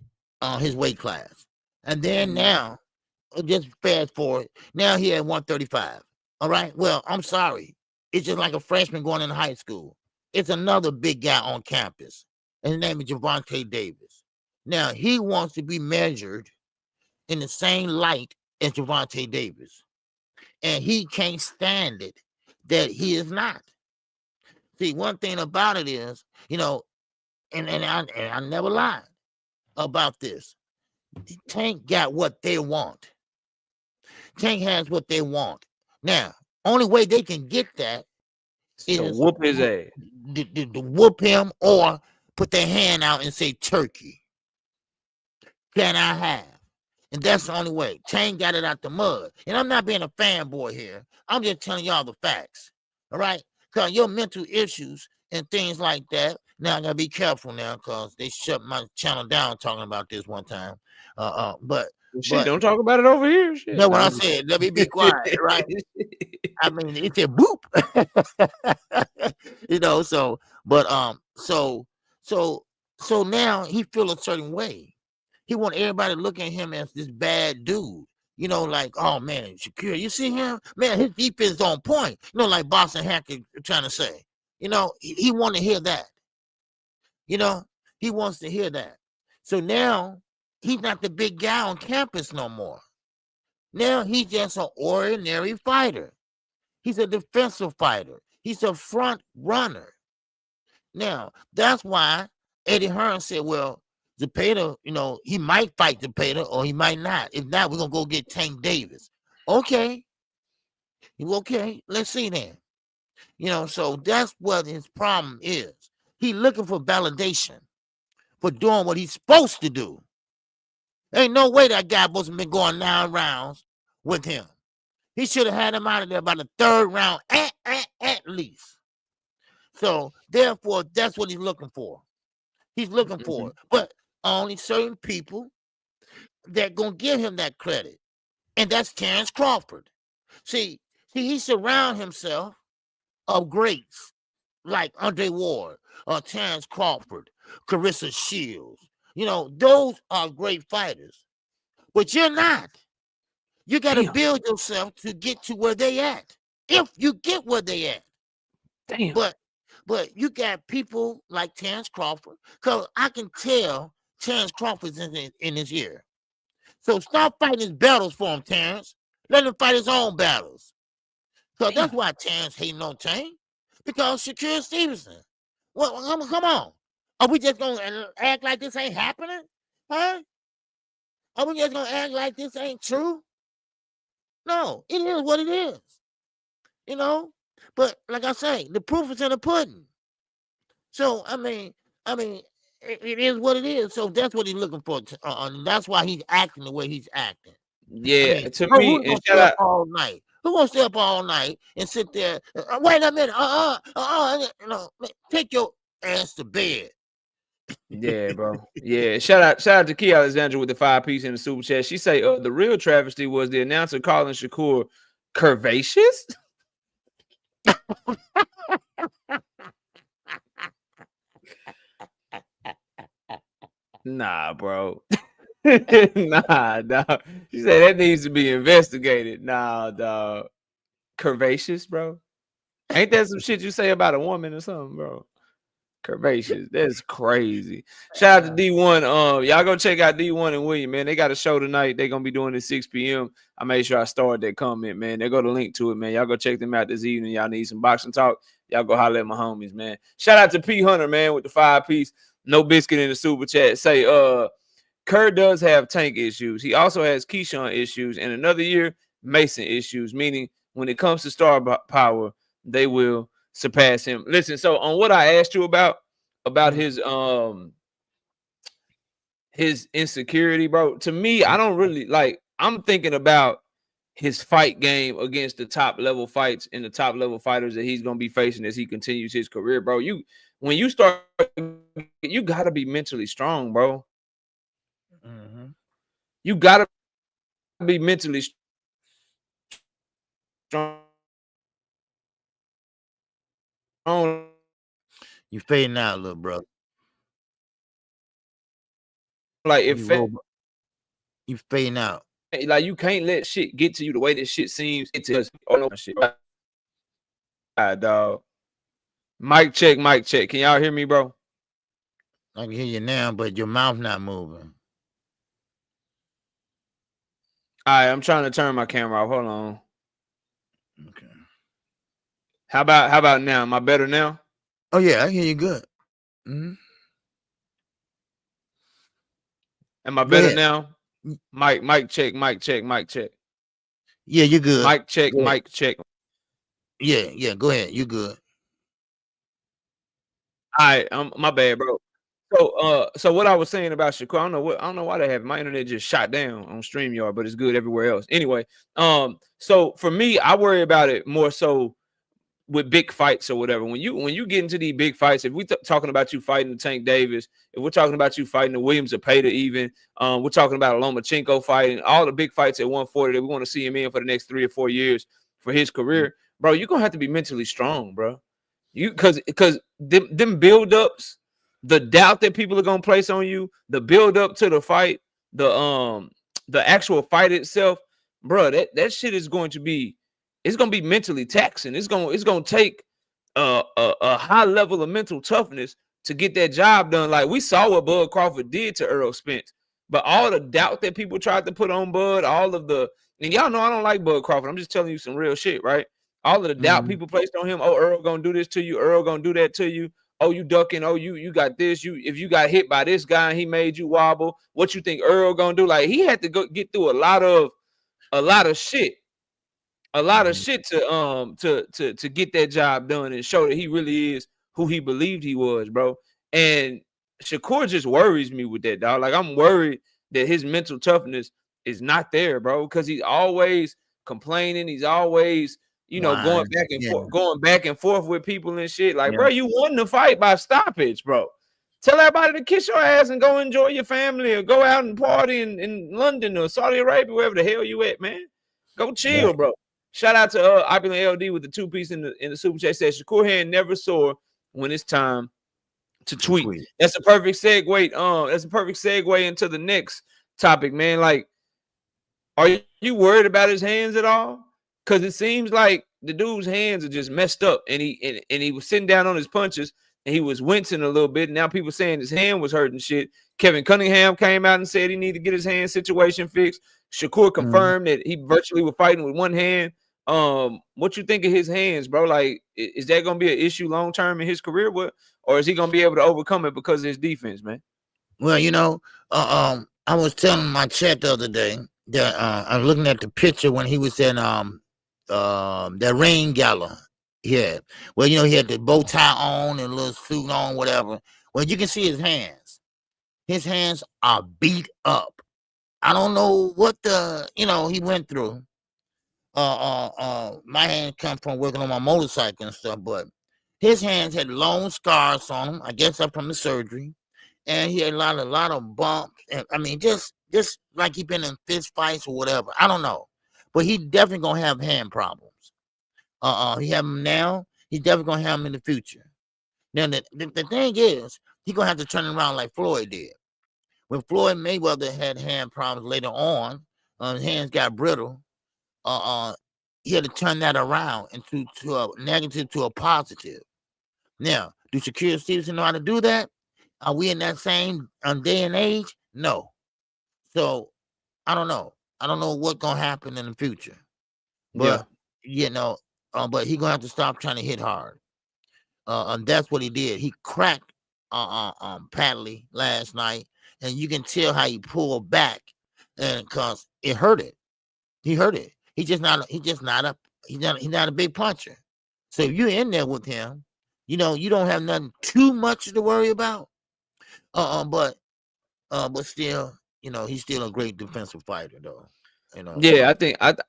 his weight class. And then now, just fast forward, now he at 135. All right. Well, I'm sorry. It's just like a freshman going into high school. It's another big guy on campus. And his name is Gervonta Davis. Now, he wants to be measured in the same light as Gervonta Davis. And he can't stand it that he is not. See, one thing about it is, you know, and I never lied about this. Tank got what they want. Tank has what they want. Now, only way they can get that is to whoop his ass. To whoop him or put their hand out and say, turkey. Can I have? And that's the only way. Tank got it out the mud. And I'm not being a fanboy here. I'm just telling y'all the facts. All right? Because your mental issues and things like that. Now I gotta be careful now because they shut my channel down talking about this one time. But don't talk about it over here. Shit. That's what I said. Let me be quiet, right? I mean, it's a boop. So now he feel a certain way. He want everybody to look at him as this bad dude. Like, oh man, Shakur, you see him? Man, his defense is on point. Like Boston Hacker trying to say. He want to hear that. He wants to hear that. So now he's not the big guy on campus no more. Now he's just an ordinary fighter. He's a defensive fighter. He's a front runner. Now, that's why Eddie Hearn said, well, Zepeda, he might fight Zepeda or he might not. If not, we're going to go get Tank Davis. Okay. Okay, let's see then. So that's what his problem is. He's looking for validation for doing what he's supposed to do. Ain't no way that guy supposed to be going 9 rounds with him. He should have had him out of there by the 3rd round at least. So, therefore, that's what he's looking for. He's looking for it. But only certain people that going to give him that credit. And that's Terrence Crawford. See, he surround himself of greats like Andre Ward or Terrence Crawford, Carissa Shields. Those are great fighters. But you're not. You got to build yourself to get to where they at. If you get where they at. Damn. But you got people like Terrence Crawford, because I can tell Terrence Crawford's in his ear. So stop fighting his battles for him, Terrence. Let him fight his own battles. So that's why Terrence hating on Tank. Because Shakur Stevenson. Well, come on. Are we just going to act like this ain't happening? Huh? Are we just going to act like this ain't true? No, it is what it is. But like I say, the proof is in the pudding. So, I mean, it is what it is. So that's what he's looking for. And that's why he's acting the way he's acting. Yeah, to me, who's going to stay up all night? Who going to stay up all night and sit there? Wait a minute. Take your ass to bed. Yeah, bro. Yeah. Shout out to Key Alexandra with the 5-piece in the super chat. She say, the real travesty was the announcer calling Shakur curvaceous. Nah, bro. nah. She said that needs to be investigated. Nah, dog. Curvaceous, bro. Ain't that some shit you say about a woman or something, bro? Curvaceous. That's crazy. Shout out to D1. Y'all go check out D1 and William, man. They got a show tonight. They're gonna be doing it at 6 p.m. I made sure I started that comment, man. They got a link to it, man. Y'all go check them out this evening. Y'all need some boxing talk. Y'all go holler at my homies, man. Shout out to P Hunter, man, with the 5-piece. No biscuit in the super chat. Say, Kerr does have Tank issues. He also has Keyshawn issues, and another year, Mason issues, meaning when it comes to star power, they will surpass him. Listen, so on what I asked you about his insecurity, bro, to me, I don't really I'm thinking about his fight game against the top level fights and the top level fighters that he's gonna be facing as he continues his career, bro. When you start, you gotta be mentally strong, bro. You gotta be mentally strong. You fading out, little brother. Like if you fading out. Like you can't let shit get to you the way this shit seems. It to us. Oh no, shit. All right, dog. Mic check. Can y'all hear me, bro? I can hear you now, but your mouth not moving. All right, I'm trying to turn my camera off. Hold on. Okay. How about now? Am I better now? Oh yeah, I hear you good. Mm-hmm. Am I better now? Mic check. Yeah, you're good. Mic check. Yeah, go ahead. You good. All right, my bad, bro. So what I was saying about Shakur, I don't know why they have my internet just shot down on StreamYard, but it's good everywhere else. Anyway, so for me, I worry about it more so with big fights or whatever. When you get into these big fights, if we talking about you fighting Tank Davis, if we're talking about you fighting the Williams or Pater, even we're talking about a Lomachenko fight and all the big fights at 140 that we want to see him in for the next 3 or 4 years for his career, bro. You're gonna have to be mentally strong, bro. Because them build-ups, the doubt that people are gonna place on you, the build-up to the fight, the actual fight itself, bro. That shit is going to be. It's gonna be mentally taxing. It's gonna take a high level of mental toughness to get that job done. Like we saw what Bud Crawford did to Errol Spence, but all the doubt that people tried to put on Bud, and y'all know I don't like Bud Crawford. I'm just telling you some real shit, right? All of the doubt people placed on him. Oh, Earl gonna do this to you. Earl gonna do that to you. Oh, you ducking. Oh, you got this. If you got hit by this guy and he made you wobble, what you think Earl gonna do? Like he had to go get through a lot of shit. A lot of shit to get that job done and show that he really is who he believed he was, bro. And Shakur just worries me with that, dog. Like I'm worried that his mental toughness is not there, bro, because he's always complaining. He's always, going back and forth with people and shit. Like, bro, you won the fight by stoppage, bro. Tell everybody to kiss your ass and go enjoy your family or go out and party in London or Saudi Arabia, wherever the hell you at, man. Go chill, bro. Shout out to Opulent LD with the 2-piece in the super chat. Says Shakur hand never sore when it's time to tweet. That's a perfect segue. That's a perfect segue into the next topic, man. Like, are you worried about his hands at all? Because it seems like the dude's hands are just messed up, and he was sitting down on his punches and he was wincing a little bit. Now people saying his hand was hurting shit. Kevin Cunningham came out and said he needed to get his hand situation fixed. Shakur confirmed that he virtually was fighting with one hand. What you think of his hands, bro? Like, is that gonna be an issue long term in his career, or is he gonna be able to overcome it because of his defense, man? Well, I was telling my chat the other day that I'm looking at the picture when he was in that rain gala. Yeah, well, he had the bow tie on and a little suit on, whatever. Well, you can see his hands. His hands are beat up. I don't know what he went through. My hand come from working on my motorcycle and stuff, but his hands had long scars on them. I guess up from the surgery, and he had a lot of bumps. And I mean, just like he been in fist fights or whatever. I don't know, but he definitely gonna have hand problems. He have them now. He's definitely gonna have them in the future. Now the thing is, he gonna have to turn around like Floyd did. When Floyd Mayweather had hand problems later on, his hands got brittle. He had to turn that around into a negative to a positive. Now, do Shakur Stevenson know how to do that? Are we in that same day and age? No. So I don't know. I don't know what's gonna happen in the future. But but he gonna have to stop trying to hit hard. And that's what he did. He cracked Padley last night, and you can tell how he pulled back, and because it hurt it. He hurt it. He's not a big puncher. So if you're in there with him, you don't have nothing too much to worry about. But still, he's still a great defensive fighter, though. Yeah,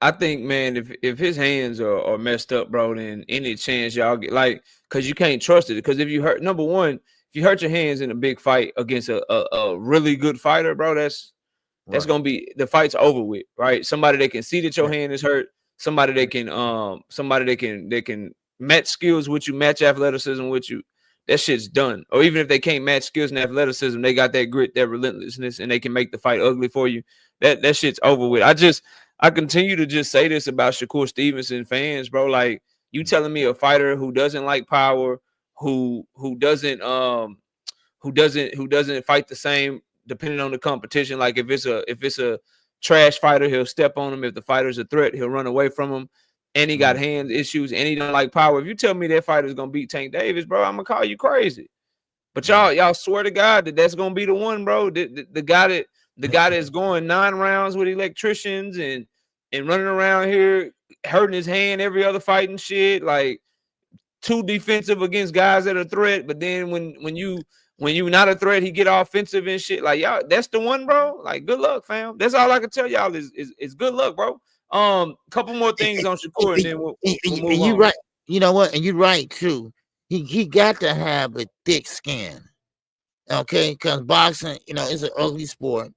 I think, man, if his hands are messed up, bro, then any chance y'all get, like, because you can't trust it. Because if you hurt, number one, if you hurt your hands in a big fight against a really good fighter, bro, that's gonna be, the fight's over with, right? Somebody that can see that your hand is hurt, somebody that can match skills with you, match athleticism with you. That shit's done. Or even if they can't match skills and athleticism, they got that grit, that relentlessness, and they can make the fight ugly for you. That shit's over with. I continue to just say this about Shakur Stevenson fans, bro. Like, you telling me a fighter who doesn't like power, who doesn't fight the same depending on the competition. Like, if it's a trash fighter, he'll step on him. If the fighter's a threat, he'll run away from him. And he got hand issues, and he don't like power. If you tell me that fighter's gonna beat Tank Davis, bro, I'm gonna call you crazy. But y'all swear to God that's gonna be the one, bro. The guy that's going 9 rounds with electricians and running around here hurting his hand every other fight and shit, like too defensive against guys that are a threat. But then when you not a threat, he get offensive and shit. Like, y'all, that's the one, bro. Like, good luck, fam. That's all I can tell y'all is good luck, bro. Couple more things on Shakur, and then we'll move on. You know what? And you're right too. He got to have a thick skin. Okay, because boxing, is an ugly sport.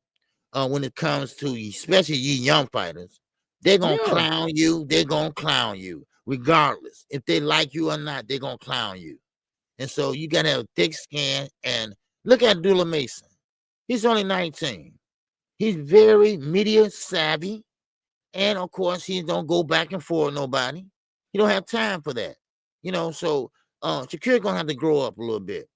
When it comes to especially you young fighters, they're gonna clown you. They're gonna clown you regardless if they like you or not. They're gonna clown you, and so you gotta have a thick skin. And look at Dula Mason. He's only 19. He's very media savvy, and of course he don't go back and forth with nobody. He don't have time for that, So Shakur gonna have to grow up a little bit.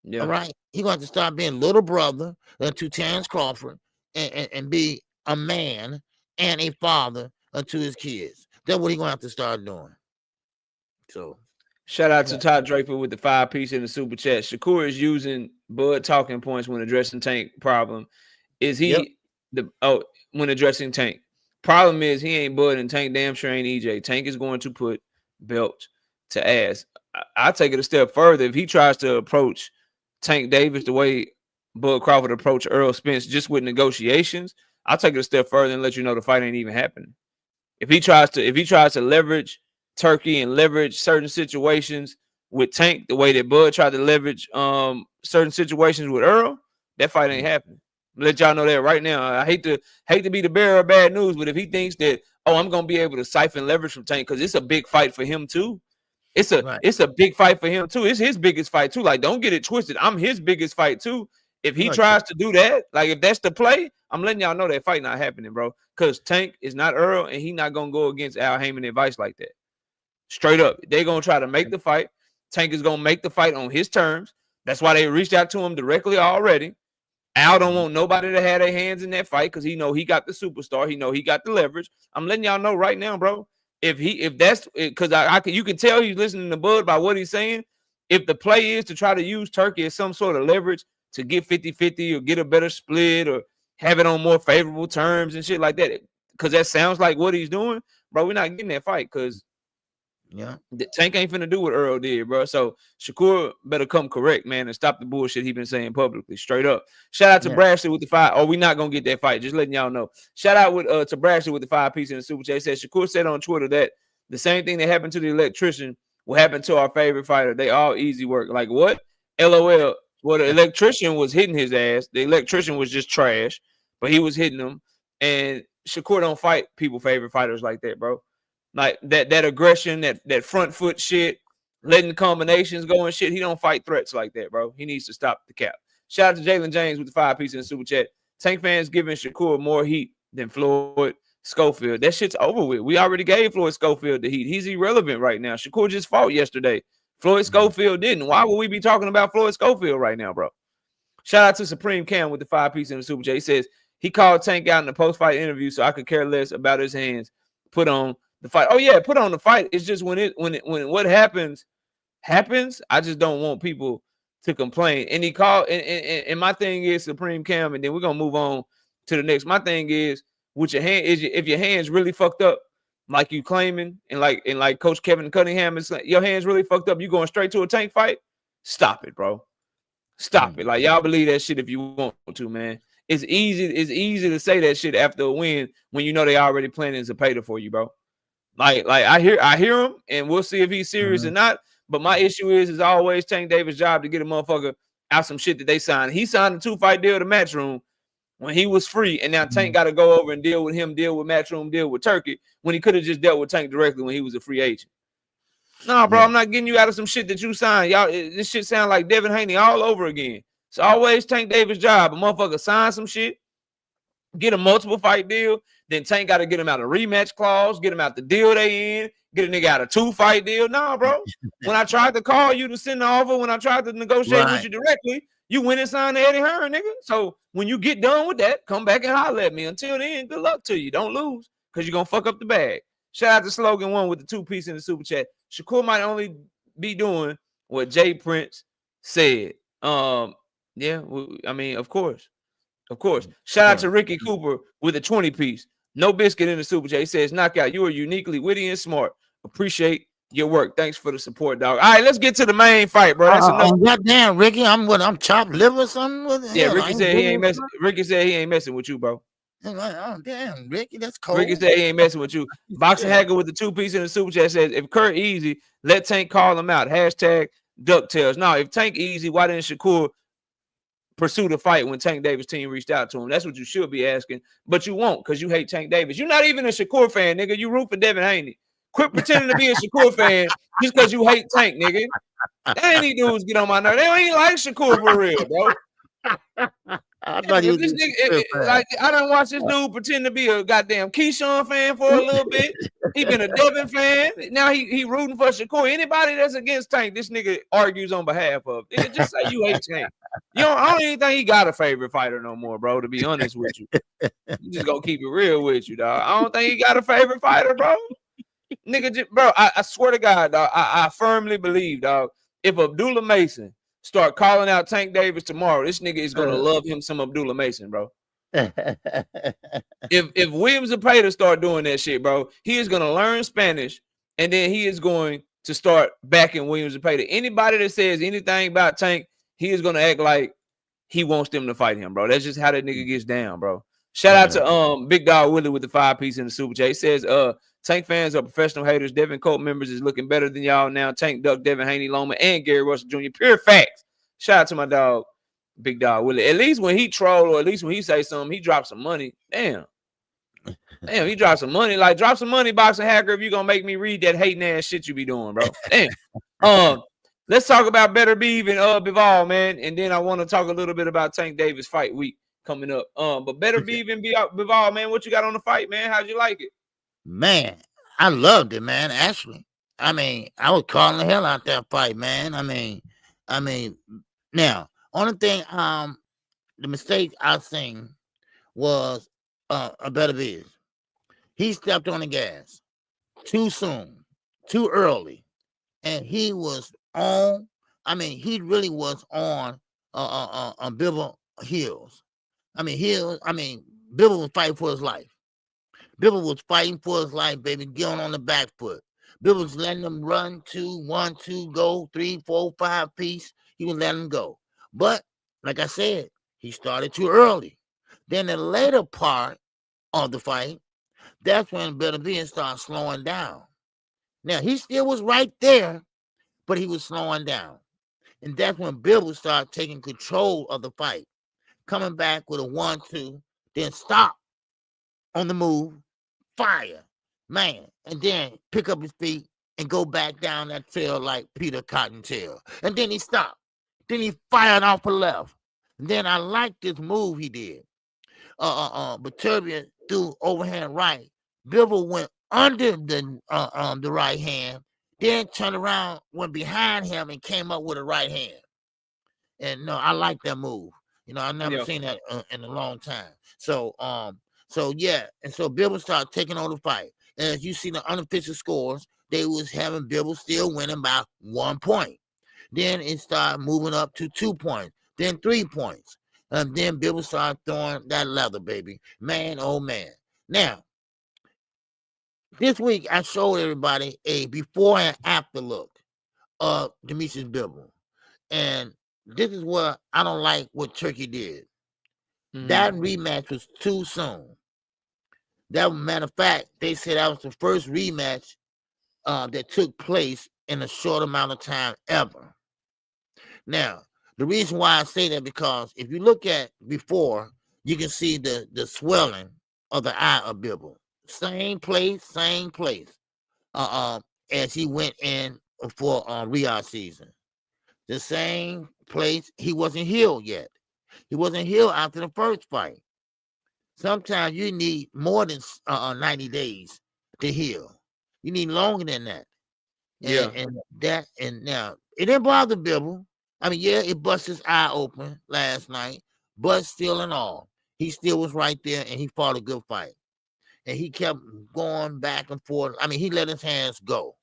Yeah. All right, he's gonna have to start being little brother to Terrence Crawford. And be a man and a father to his kids. That's what he's gonna have to start doing. So, shout out to Todd Draper with the 5-piece in the super chat. Shakur is using Bud talking points when addressing Tank problem. Is he when addressing Tank? Problem is he ain't Bud and Tank damn sure ain't EJ. Tank is going to put belt to ass. I take it a step further. If he tries to approach Tank Davis the way Bud Crawford approached Earl Spence just with negotiations, I'll take it a step further and let you know the fight ain't even happening. If he tries to leverage Turkey and leverage certain situations with Tank the way that Bud tried to leverage certain situations with Earl, that fight ain't happening. Let y'all know that right now. I hate to be the bearer of bad news, but if he thinks that I'm gonna be able to siphon leverage from Tank because it's a big fight for him too. It's a big fight for him too. It's his biggest fight too. Like, don't get it twisted. I'm his biggest fight too. If he tries to do that, like if that's the play, I'm letting y'all know that fight not happening, bro. Because Tank is not Earl, and he not gonna go against Al Heyman advice like that. Straight up, they're gonna try to make the fight. Tank is gonna make the fight on his terms. That's why they reached out to him directly already. Al don't want nobody to have their hands in that fight because he know he got the superstar. He know he got the leverage. I'm letting y'all know right now, bro. If that's because you can tell he's listening to Bud by what he's saying. If the play is to try to use Turkey as some sort of leverage to get 50-50 or get a better split or have it on more favorable terms and shit like that, because that sounds like what he's doing, bro, we're not getting that fight because the Tank ain't finna do what Earl did, bro. So Shakur better come correct, man, and stop the bullshit he been saying publicly, straight up. Shout out to Brashley with the 5. Oh, we not gonna get that fight. Just letting y'all know. Shout out to Brashley with the 5-piece in the super chat. He said Shakur said on Twitter that the same thing that happened to the electrician will happen to our favorite fighter. They all easy work. Like what? LOL. Well, the electrician was hitting his ass. The electrician was just trash, but he was hitting him. And Shakur don't fight people favorite fighters like that, bro. Like that aggression, that front foot shit, letting combinations go and shit. He don't fight threats like that, bro. He needs to stop the cap. Shout out to Jalen James with the 5-piece in the super chat. Tank fans giving Shakur more heat than Floyd Schofield. That shit's over with. We already gave Floyd Schofield the heat. He's irrelevant right now. Shakur just fought yesterday. Floyd Schofield didn't. Why would we be talking about Floyd Schofield right now, bro? Shout out to Supreme Cam with the 5-piece in the super chat. He says he called Tank out in the post-fight interview, so I could care less about his hands put on the fight. Oh yeah, put on the fight. It's just when what happens, I just don't want people to complain. And he called, and my thing is Supreme Cam, and then we're gonna move on to the next. My thing is with your hand is if your hands really fucked up, like you claiming, and like Coach Kevin Cunningham is like, your hands really fucked up, you going straight to a Tank fight? Stop it, bro. Stop it. Like y'all believe that shit if you want to, man. It's easy to say that shit after a win when you know they already planning to pay for you, bro. Like I hear him, and we'll see if he's serious or not. But my issue is always Tank Davis' job to get a motherfucker out some shit that they signed. He signed a 2-fight deal to Matchroom when he was free, and now Tank got to go over and deal with him, deal with Matchroom, deal with Turkey when he could have just dealt with Tank directly when he was a free agent. Nah, bro, I'm not getting you out of some shit that you signed. Y'all, this shit sound like Devin Haney all over again. It's always Tank Davis' job. A motherfucker sign some shit, get a multiple fight deal, then Tank got to get him out a rematch clause, get him out the deal they in, get a nigga out a 2-fight deal. Nah, bro. When I tried to call you to send the offer, when I tried to negotiate with you directly, you went and signed the Eddie Hearn, nigga. So when you get done with that, come back and holler at me. Until then, good luck to you. Don't lose because you're going to fuck up the bag. Shout out to Slogan 1 with the 2-piece in the super chat. Shakur might only be doing what Jay Prince said. Yeah, I mean, of course. Shout out to Ricky Cooper with a 20-piece. No biscuit in the super chat. He says, knockout, you are uniquely witty and smart. Appreciate your work. Thanks for the support, dog. All right, let's get to the main fight, bro. That's enough. Goddamn, Ricky, I'm chopped liver or something. Yeah, Ricky said he ain't messing. Ricky said he ain't messing with you, bro. I'm like, oh damn, Ricky, that's cold. Ricky said he ain't messing with you. Boxing Hacker with the 2-piece in the super chat says, if Kurt easy, let Tank call him out. Hashtag DuckTales. Now, if Tank easy, why didn't Shakur pursue the fight when Tank Davis' team reached out to him? That's what you should be asking, but you won't because you hate Tank Davis. You're not even a Shakur fan, nigga. You root for Devin Haney. Quit pretending to be a Shakur fan just because you hate Tank, nigga. Any dudes get on my nerve. They ain't like Shakur for real, bro. I thought he was this nigga, like I done watched this dude pretend to be a goddamn Keyshawn fan for a little bit. He been a Devin fan. Now he rooting for Shakur. Anybody that's against Tank, this nigga argues on behalf of. Nigga, just say you hate Tank. I don't even think he got a favorite fighter no more, bro. To be honest with you, you just gonna keep it real with you, dog. I don't think he got a favorite fighter, bro. Nigga, bro, I swear to God, dog. I firmly believe, dog. If Abdullah Mason start calling out Tank Davis tomorrow, this nigga is gonna love him some Abdullah Mason, bro. if Williams Zepeda start doing that shit, bro, he is gonna learn Spanish, and then he is going to start backing Williams Zepeda. Anybody that says anything about Tank, he is gonna act like he wants them to fight him, bro. That's just how that nigga gets down, bro. Shout out to Big Dog Willie with the 5-piece in the super chat. He says, Tank fans are professional haters. Devin Colt members is looking better than y'all now. Tank, Duck, Devin Haney, Loma, and Gary Russell Jr. Pure facts. Shout out to my dog, Big Dog Willie. At least when he troll, or at least when he say something, he drops some money. Damn, he drops some money. Like, drop some money, Boxing Hacker, if you gonna make me read that hating ass shit you be doing, bro. Damn. Let's talk about Beterbiev and Bivol, man. And then I want to talk a little bit about Tank Davis fight week coming up. But Beterbiev and Bivol, man, what you got on the fight, man? How'd you like it? Man, I loved it, man. Actually, I mean, I was calling the hell out that fight, man. I mean, now, only thing, the mistake I seen was a Beterbiev. He stepped on the gas too soon, too early, and he was on. I mean, he really was on Bivol heels. I mean, Bivol was fighting for his life. Bivol was fighting for his life, baby, getting on the back foot. Bivol was letting them run 1, 2, go 3, 4, 5 piece. He was letting them go. But like I said, he started too early. Then the later part of the fight, that's when Beterbiev started slowing down. Now, he still was right there, but he was slowing down. And that's when Bivol started taking control of the fight, coming back with a 1, 2, then stop on the move, fire, man, and then pick up his feet and go back down that trail like Peter Cottontail. And then he stopped. Then he fired off the left. And then I liked this move he did. Beterbiev threw overhand right. Bivol went under the right hand, then turned around, went behind him, and came up with a right hand. And no, I like that move. You know, I've never seen that in a long time. So yeah, and so Bivol started taking on the fight. And as you see the unofficial scores, they was having Bivol still winning by 1 point. Then it started moving up to 2 points, then 3 points. And then Bivol started throwing that leather, baby. Man, oh man. Now, this week I showed everybody a before and after look of Demetrius Bivol. And this is what I don't like what Turkey did. That rematch was too soon. That matter of fact, they said that was the first rematch that took place in a short amount of time ever. Now, the reason why I say that, because if you look at before, you can see the swelling of the eye of Bivol. Same place, as he went in for Riyadh season. The same place. He wasn't healed yet. He wasn't healed after the first fight. Sometimes you need more than 90 days to heal. You need longer than that. And now it didn't bother Bivol. I mean, yeah, it bust his eye open last night, but still and all, he still was right there, and he fought a good fight. And he kept going back and forth. I mean, he let his hands go.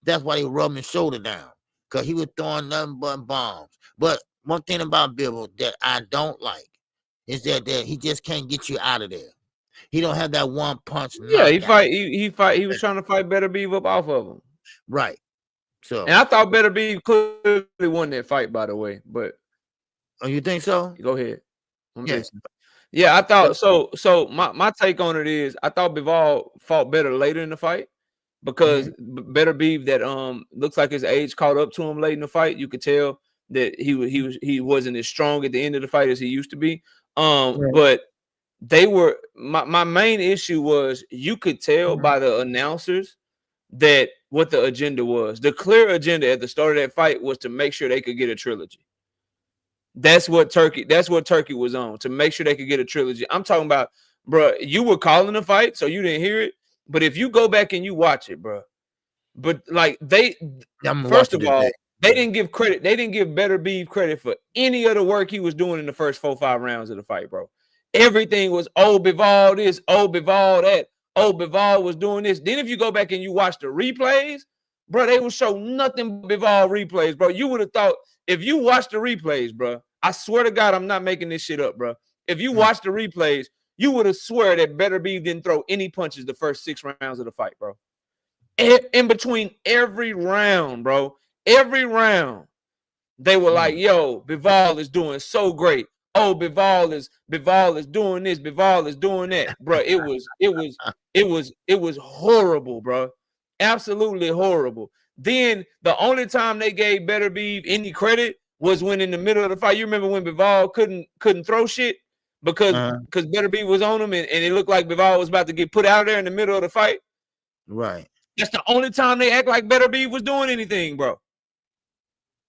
That's why they rubbed his shoulder down, because he was throwing nothing but bombs. But one thing about Bivol that I don't like is that he just can't get you out of there. He don't have that one punch. Yeah, he was trying to fight Beterbiev up off of him. Right. So, and I thought Beterbiev clearly won that fight, by the way. But you think so? Go ahead. Yeah. Yeah, I thought so. So my take on it is, I thought Bivol fought better later in the fight because Beterbiev that looks like his age caught up to him late in the fight. You could tell that he wasn't as strong at the end of the fight as he used to be. But they were my main issue was you could tell by the announcers that what the agenda was. The clear agenda at the start of that fight was to make sure they could get a trilogy. That's what Turkey was on, to make sure they could get a trilogy. I'm talking about, bro, you were calling the fight, so you didn't hear it. But if you go back and you watch it, bro, but like first of all, they didn't give credit. They didn't give Beterbiev credit for any of the work he was doing in the first 4-5 rounds of the fight, bro. Everything was, oh, Bivol this, oh, Bivol that, oh, Bivol was doing this. Then if you go back and you watch the replays, bro, they will show nothing but Bivol replays, bro. You would have thought, if you watch the replays, bro, I swear to God, I'm not making this shit up, bro. If you watch the replays, you would have swear that Beterbiev didn't throw any punches the first 6 rounds of the fight, bro. In between every round, bro, every round, they were like, yo, Bivol is doing so great. Oh, Bivol is doing this, Bivol is doing that. Bro, it was horrible, bro. Absolutely horrible. Then the only time they gave Beterbiev any credit was when in the middle of the fight. You remember when Bivol couldn't throw shit because Beterbiev was on him and it looked like Bivol was about to get put out there in the middle of the fight. Right. That's the only time they act like Beterbiev was doing anything, bro.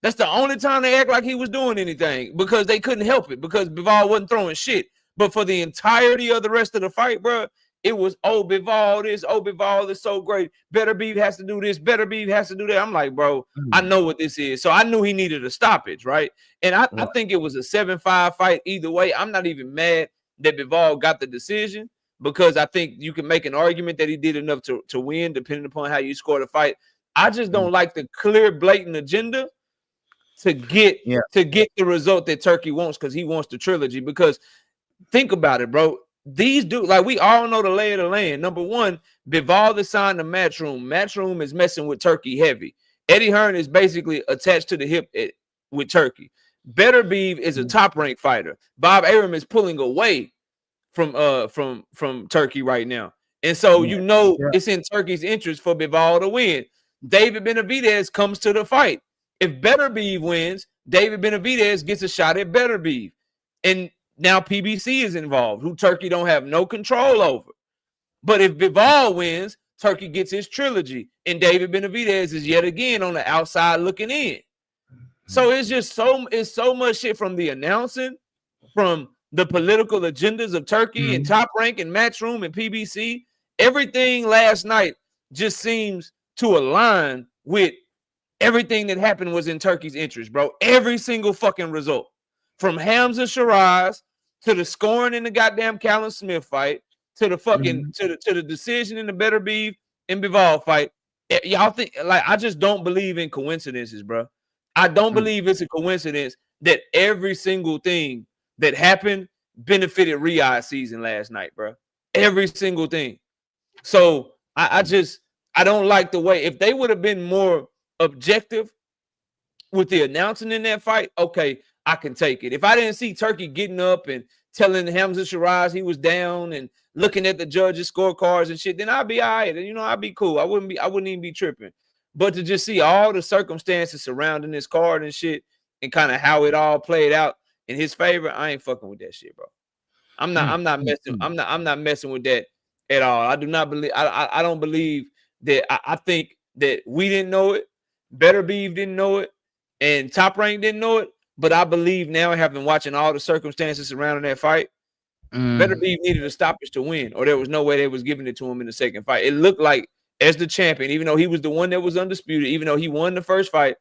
That's the only time they act like he was doing anything, because they couldn't help it, because Bivol wasn't throwing shit. But for the entirety of the rest of the fight, bro, it was, oh, Bivol this, oh, Bivol is so great. Beterbiev has to do this, Beterbiev has to do that. I'm like, bro, I know what this is. So I knew he needed a stoppage, right? And I think it was a 7-5 fight either way. I'm not even mad that Bivol got the decision, because I think you can make an argument that he did enough to win, depending upon how you score the fight. I just don't like the clear, blatant agenda to get the result that Turkey wants, because he wants the trilogy. Because think about it, bro. These dudes, like, we all know the lay of the land. Number one, Bivol is signed to Matchroom. Matchroom is messing with Turkey heavy. Eddie Hearn is basically attached to the hip with Turkey. Beterbiev is a top-ranked fighter. Bob Arum is pulling away from Turkey right now. And so it's in Turkey's interest for Bivol to win. David Benavidez comes to the fight. If Beterbiev wins, David Benavidez gets a shot at Beterbiev. And now PBC is involved, who Turkey don't have no control over. But if Bivol wins, Turkey gets his trilogy, and David Benavidez is yet again on the outside looking in. So it's just so much shit from the announcing, from the political agendas of Turkey and Top Rank and Matchroom and PBC. Everything last night just seems to align with everything that happened was in Turkey's interest, bro. Every single fucking result. From Hamza Shiraz to the scoring in the goddamn Callum Smith fight, to the fucking to the decision in the Beterbiev and Bivol fight. Y'all think, like, I just don't believe in coincidences, bro. I don't believe it's a coincidence that every single thing that happened benefited Riyadh season last night, bro. Every single thing. So I don't like the way, if they would have been more objective with the announcing in that fight, okay, I can take it. If I didn't see Turkey getting up and telling Hamza Shiraz he was down and looking at the judges' scorecards and shit, then I'd be all right. And, I'd be cool. I wouldn't even be tripping. But to just see all the circumstances surrounding this card and shit, and kind of how it all played out in his favor, I ain't fucking with that shit, bro. I'm not messing with that at all. I do not believe. I don't believe that. I think that we didn't know it, Beterbiev didn't know it, and Top Rank didn't know it. But I believe now, having watching all the circumstances surrounding that fight, Beterbiev needed a stoppage to win, or there was no way they was giving it to him in the second fight. It looked like, as the champion, even though he was the one that was undisputed, even though he won the first fight,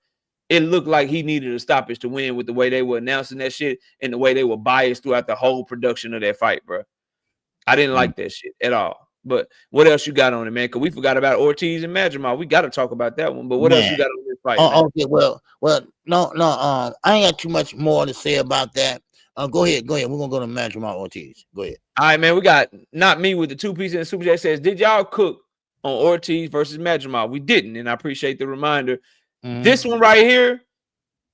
it looked like he needed a stoppage to win, with the way they were announcing that shit and the way they were biased throughout the whole production of that fight, bro. I didn't like that shit at all. But what else you got on it, man? Because we forgot about Ortiz and Madrimal. We got to talk about that one. But what else you got on this fight? Okay, well, no. I ain't got too much more to say about that. Go ahead. We're gonna go to Madrimal Ortiz. Go ahead. All right, man. We got Not Me with the 2 pieces and Super J says, did y'all cook on Ortiz versus Madrimal? We didn't, and I appreciate the reminder. This one right here,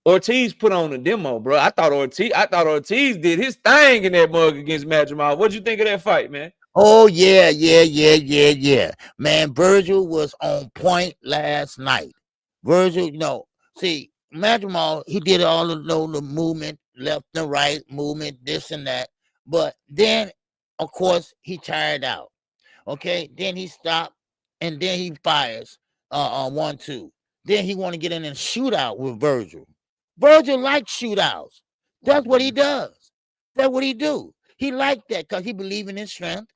Ortiz put on a demo, bro. I thought Ortiz did his thing in that mug against Madrimal. What'd you think of that fight, man? Oh, yeah. Man, Virgil was on point last night. Virgil, see, Madrimal, he did all the movement, left and right movement, this and that. But then, of course, he tired out. Okay, then he stopped, and then he fires 1-2. Then he want to get in a shootout with Virgil. Virgil likes shootouts. That's what he does. That's what he do. He liked that because he believe in his strength.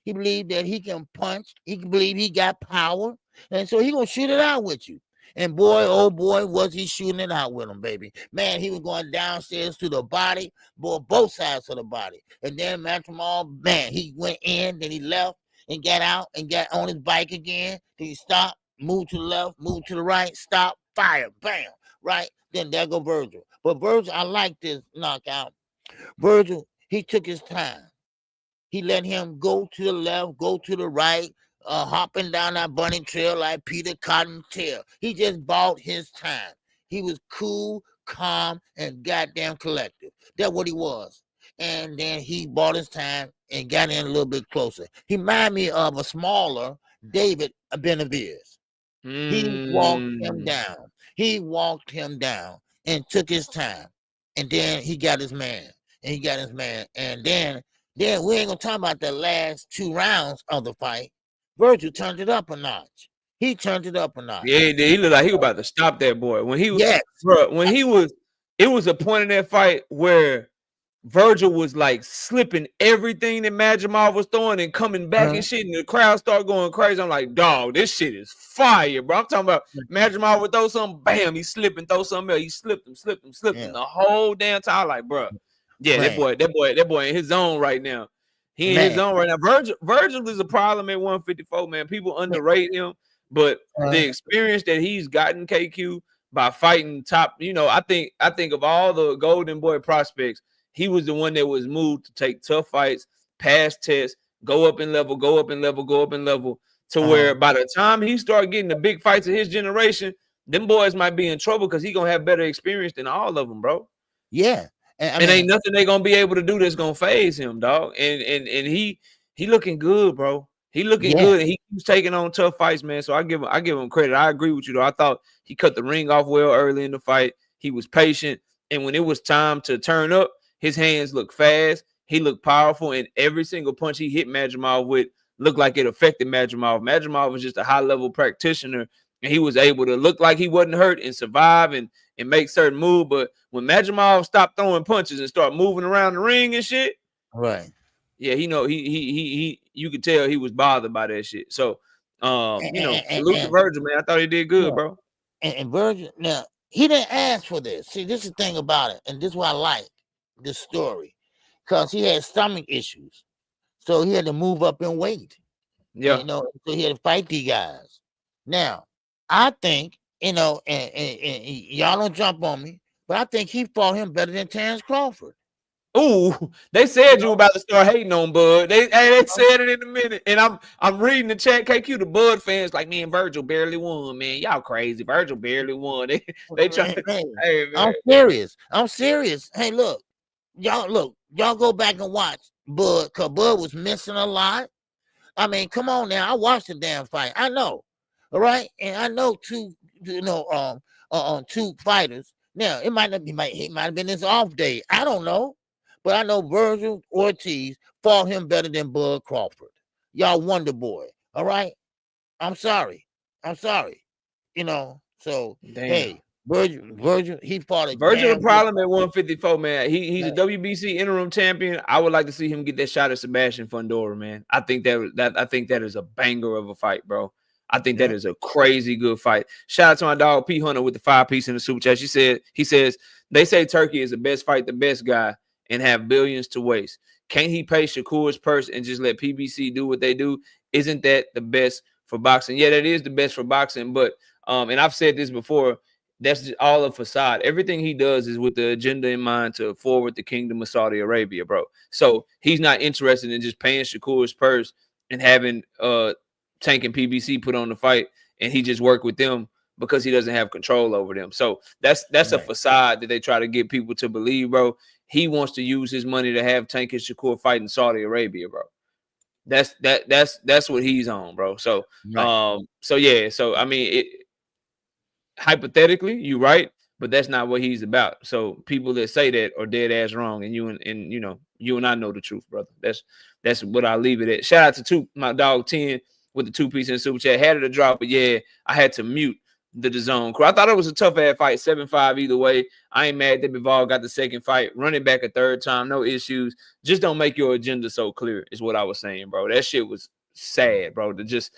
He believed that he can punch. He believe he got power, and so he gonna shoot it out with you. And boy, oh boy, was he shooting it out with him, baby. Man, he was going downstairs to the body, boy, both sides of the body. And then Madrimal, man, he went in, then he left and got out and got on his bike again. Then he stopped, moved to the left, moved to the right, stop, fire, bam, right? Then there go Virgil. But Virgil, I like this knockout. Virgil, he took his time. He let him go to the left, go to the right, hopping down that bunny trail like Peter Cottontail. He just bought his time. He was cool, calm, and goddamn collective. That's what he was. And then he bought his time and got in a little bit closer. He reminded me of a smaller David Beterbiev. He walked him down. He walked him down and took his time. And then he got his man. And he got his man. And then we ain't gonna talk about the last 2 rounds of the fight. Virgil turned it up a notch. He turned it up a notch. Yeah, he did. He looked like he was about to stop that boy. When he was, bro, it was a point in that fight where Virgil was like slipping everything that Madrimal was throwing and coming back and shit, and the crowd started going crazy. I'm like, dog, this shit is fire, bro. I'm talking about Madrimal would throw something, bam, he slipped and throw something else. He slipped him the whole damn time. Like, bro, yeah, that boy in his zone right now. He in his zone right now. Virgil is a problem at 154, man. People underrate him, but the experience that he's gotten, KQ, by fighting top, I think of all the Golden Boy prospects, he was the one that was moved to take tough fights, pass tests, go up in level, to where by the time he started getting the big fights of his generation, them boys might be in trouble because he gonna have better experience than all of them, bro. Yeah. And ain't nothing they gonna be able to do that's gonna phase him, dog. And he looking good, bro. He looking good, and he keeps taking on tough fights, man. So I give him credit. I agree with you, though. I thought he cut the ring off well early in the fight. He was patient, and when it was time to turn up, his hands looked fast. He looked powerful, and every single punch he hit Madrimal with looked like it affected Madrimal. Madrimal was just a high-level practitioner, and he was able to look like he wasn't hurt and survive and make certain moves. But when Madrimal stopped throwing punches and started moving around the ring and shit, right? Yeah, he you could tell he was bothered by that shit. So, salute to Virgil, man. I thought he did good, bro. And Virgil, now he didn't ask for this. See, this is the thing about it, and this is why I like this story, because he had stomach issues, so he had to move up in weight. Yeah, so he had to fight these guys. Now, I think and y'all don't jump on me, but I think he fought him better than Terrence Crawford. Ooh, they said you were about to start hating on Bud. They said it in a minute, and I'm reading the chat. KQ, the Bud fans like, man, Virgil barely won, man. Y'all crazy. Virgil barely won. They try. Hey, man. I'm serious. Hey, look, y'all go back and watch Bud, because Bud was missing a lot. I mean, come on now. I watched the damn fight. I know, all right, and I know two fighters. Now it might not be he might have been his off day. I don't know. But I know Virgil Ortiz fought him better than Bud Crawford. Y'all wonder boy. All right? I'm sorry. So, damn. Hey, Virgil, he fought a Virgil, the problem at 154, man. He's a WBC interim champion. I would like to see him get that shot at Sebastian Fundora, man. I think that is a banger of a fight, bro. I think that is a crazy good fight. Shout out to my dog P Hunter with the 5-piece in the super chat. He says they say Turkey is the best fight, the best guy, and have billions to waste. Can't he pay Shakur's purse and just let PBC do what they do? Isn't that the best for boxing? Yeah, that is the best for boxing. But and I've said this before, that's just all a facade. Everything he does is with the agenda in mind to forward the kingdom of Saudi Arabia, bro. So he's not interested in just paying Shakur's purse and having Tank and PBC put on the fight, and he just worked with them because he doesn't have control over them. So that's a facade that they try to get people to believe, bro. He wants to use his money to have Tank and Shakur fight in Saudi Arabia, bro. That's what he's on, bro. So so I mean, hypothetically, you're right, but that's not what he's about. So people that say that are dead ass wrong, and you and I know the truth, brother. That's what I'll leave it at. Shout out to my dog 10 with the 2-piece in super chat. Had it a drop, but yeah, I had to mute the DAZN crew. I thought it was a tough ass fight, 7-5 either way. I ain't mad that Bivol got the second fight, running back a third time, no issues. Just don't make your agenda so clear, is what I was saying, bro. That shit was sad, bro. To just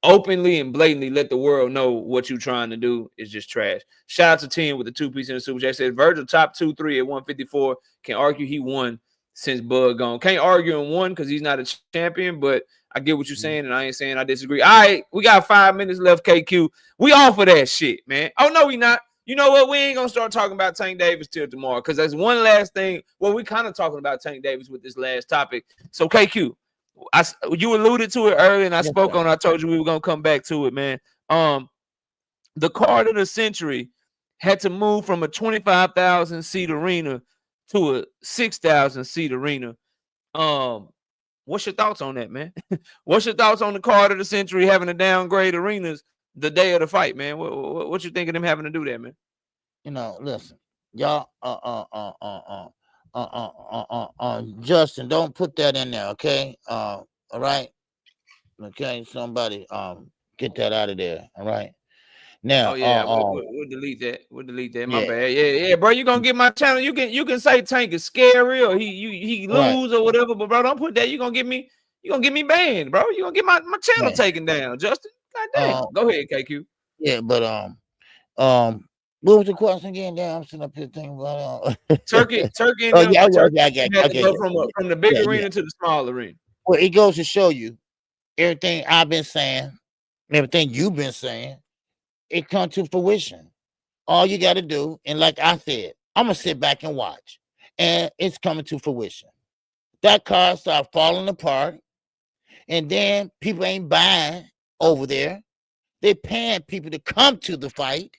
openly and blatantly let the world know what you're trying to do is just trash. Shout out to 10 with the 2-piece in the super chat. Said Virgil top 2-3 at 154. Can argue he won since Bud gone. Can't argue and won because he's not a champion, but I get what you're saying, and I ain't saying I disagree. All right, we got 5 minutes left, KQ. We all for that shit, man. Oh, no, we not. You know what? We ain't going to start talking about Tank Davis till tomorrow because there's one last thing. Well, we kind of talking about Tank Davis with this last topic. So, KQ, you alluded to it earlier, and I spoke on it. I told you we were going to come back to it, man. The card of the century had to move from a 25,000-seat arena to a 6,000-seat arena. What's your thoughts on that, man? What's your thoughts on the card of the century having to downgrade arenas the day of the fight, man? What you think of them having to do that, man? You know, listen, y'all, Justin, don't put that in there, okay? All right, okay. Somebody, get that out of there. All right. Now, we'll delete that. We'll delete that. My bad. Yeah, bro. You gonna get my channel? You can say Tank is scary or he lose or whatever, but bro, don't put that. You gonna get me banned, bro. You gonna get my channel taken down, Justin. God damn. Go ahead, KQ. Yeah, but what was the question again? Damn, I'm sitting up here thinking about Turkey. Okay. Go from the big arena to the small arena. Well, it goes to show you everything I've been saying, everything you've been saying. It comes to fruition. All you got to do, and like I said, I'm going to sit back and watch. And it's coming to fruition. That car started falling apart. And then people ain't buying over there. They're paying people to come to the fight.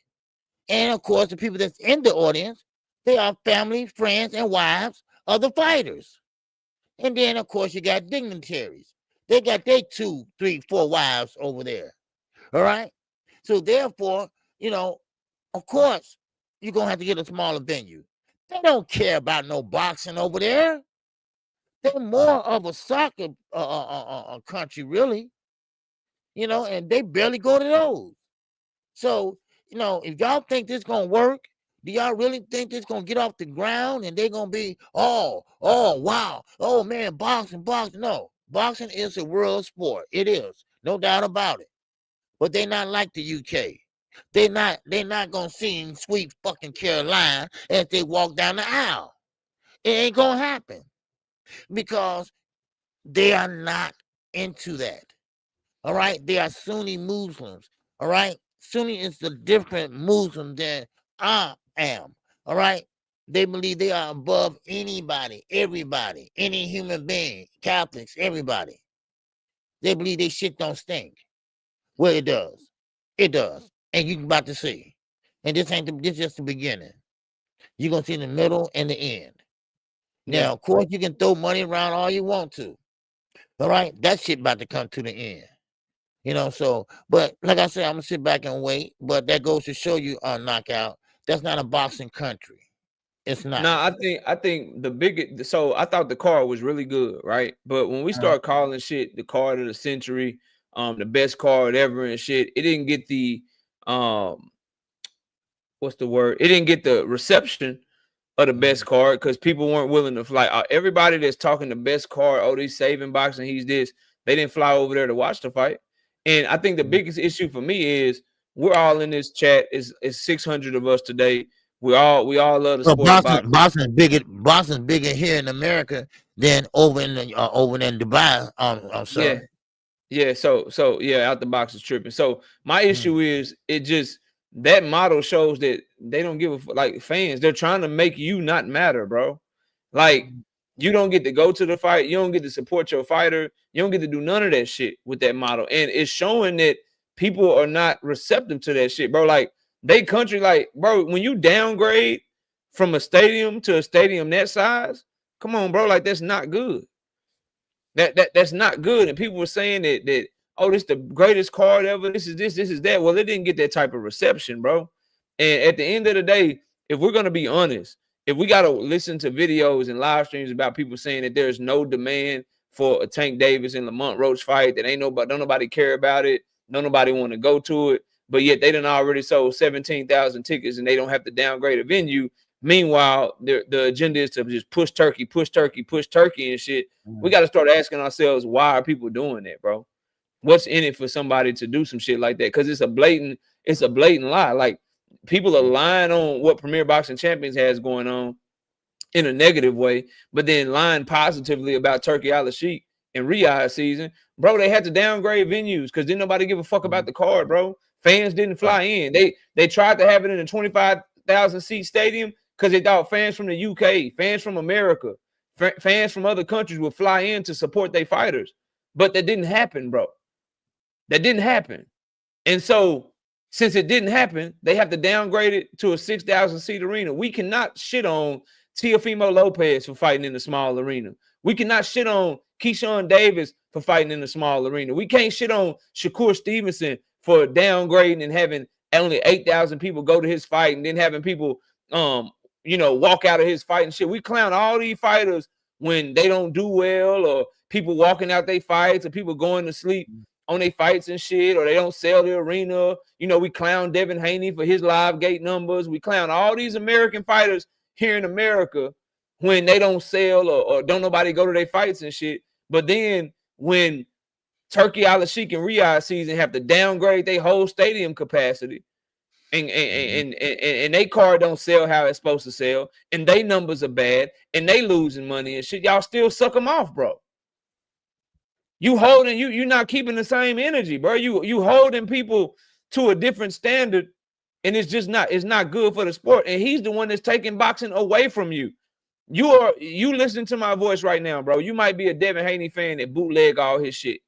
And, of course, the people that's in the audience, they are family, friends, and wives of the fighters. And then, of course, you got dignitaries. They got their 2, 3, 4 wives over there. All right? So therefore, of course, you're going to have to get a smaller venue. They don't care about no boxing over there. They're more of a soccer country, really. And they barely go to those. So, if y'all think this going to work, do y'all really think this going to get off the ground and they're going to be, oh, wow, oh, man, boxing. No, boxing is a world sport. It is. No doubt about it. But they're not like the UK. They're not gonna sing Sweet Fucking Caroline as they walk down the aisle. It ain't gonna happen because they are not into that. All right, they are Sunni Muslims. All right, Sunni is the different Muslim than I am. All right, they believe they are above anybody, everybody, any human being, Catholics, everybody. They believe they shit don't stink. Well, it does. It does. And you're about to see. And this is just the beginning. You're going to see the middle and the end. Now, of course, you can throw money around all you want to. All right? That shit about to come to the end. So, but like I said, I'm going to sit back and wait. But that goes to show you on Knockout, that's not a boxing country. It's not. No, I think the biggest. So I thought the card was really good, right? But when we start calling shit the card of the century, the best card ever and shit, it didn't get the what's the word? It didn't get the reception of the best card because people weren't willing to fly. Everybody that's talking the best card, oh, he's saving boxing, he's this. They didn't fly over there to watch the fight. And I think the biggest issue for me is we're all in this chat. Is 600 of us today. We all love the sport. Boston's bigger here in America than over in Dubai. I'm sorry. Yeah. So yeah, out the box is tripping. So my issue is it just that model shows that they don't give a like fans. They're trying to make you not matter, bro. Like you don't get to go to the fight. You don't get to support your fighter. You don't get to do none of that shit with that model. And it's showing that people are not receptive to that shit, bro. Like they country, like, bro, when you downgrade from a stadium to a stadium that size, come on, bro, like that's not good. That's not good. And people were saying that oh, this is the greatest card ever. This is that. Well, it didn't get that type of reception, bro. And at the end of the day, if we're gonna be honest, if we gotta listen to videos and live streams about people saying that there's no demand for a Tank Davis and Lamont Roach fight, that don't nobody care about it, don't nobody want to go to it, but yet they done already sold 17,000 tickets and they don't have to downgrade a venue. Meanwhile, the agenda is to just push turkey and shit. We got to start asking ourselves, why are people doing that, bro? What's in it for somebody to do some shit like that? Because it's a blatant lie. Like, people are lying on what Premier Boxing Champions has going on in a negative way, but then lying positively about Turkey Al-Sheikh and Riyadh season. Bro, they had to downgrade venues because didn't nobody give a fuck about the card, bro. Fans didn't fly in. They tried to have it in a 25,000 seat stadium because they thought fans from the UK, fans from America, fans from other countries would fly in to support their fighters. But that didn't happen, bro. That didn't happen. And so since it didn't happen, they have to downgrade it to a 6,000 seat arena. We cannot shit on Teofimo Lopez for fighting in the small arena. We cannot shit on Keyshawn Davis for fighting in the small arena. We can't shit on Shakur Stevenson for downgrading and having only 8,000 people go to his fight and then having people walk out of his fight and shit. We clown all these fighters when they don't do well, or people walking out their fights, or people going to sleep on their fights and shit, or they don't sell the arena. We clown Devin Haney for his live gate numbers. We clown all these American fighters here in America when they don't sell or don't nobody go to their fights and shit. But then when Turkey Al-Sheikh and Riyadh season have to downgrade their whole stadium capacity, and they card don't sell how it's supposed to sell, and they numbers are bad, and they losing money and shit, y'all still suck them off, bro. You're not keeping the same energy, bro. You holding people to a different standard, and it's not good for the sport. And he's the one that's taking boxing away from you. You listening to my voice right now, bro. You might be a Devin Haney fan that bootleg all his shit.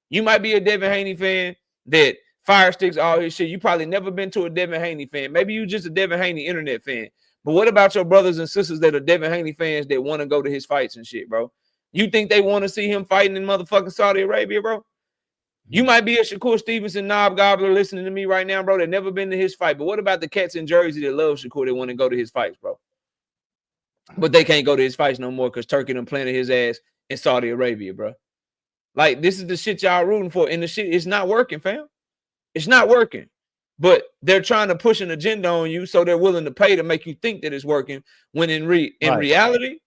You might be a Devin Haney fan that fire sticks all his shit. You probably never been to a Devin Haney fan. Maybe you just a Devin Haney internet fan. But what about your brothers and sisters that are Devin Haney fans that want to go to his fights and shit, bro? You think they want to see him fighting in motherfucking Saudi Arabia, bro? You might be a Shakur Stevenson knob gobbler listening to me right now, bro, that never been to his fight. But what about the cats in Jersey that love Shakur that want to go to his fights, bro? But they can't go to his fights no more because Turkey done planted his ass in Saudi Arabia, bro. Like, this is the shit y'all rooting for, and the shit is not working, fam. It's not working. But they're trying to push an agenda on you, so they're willing to pay to make you think that it's working. When in reality,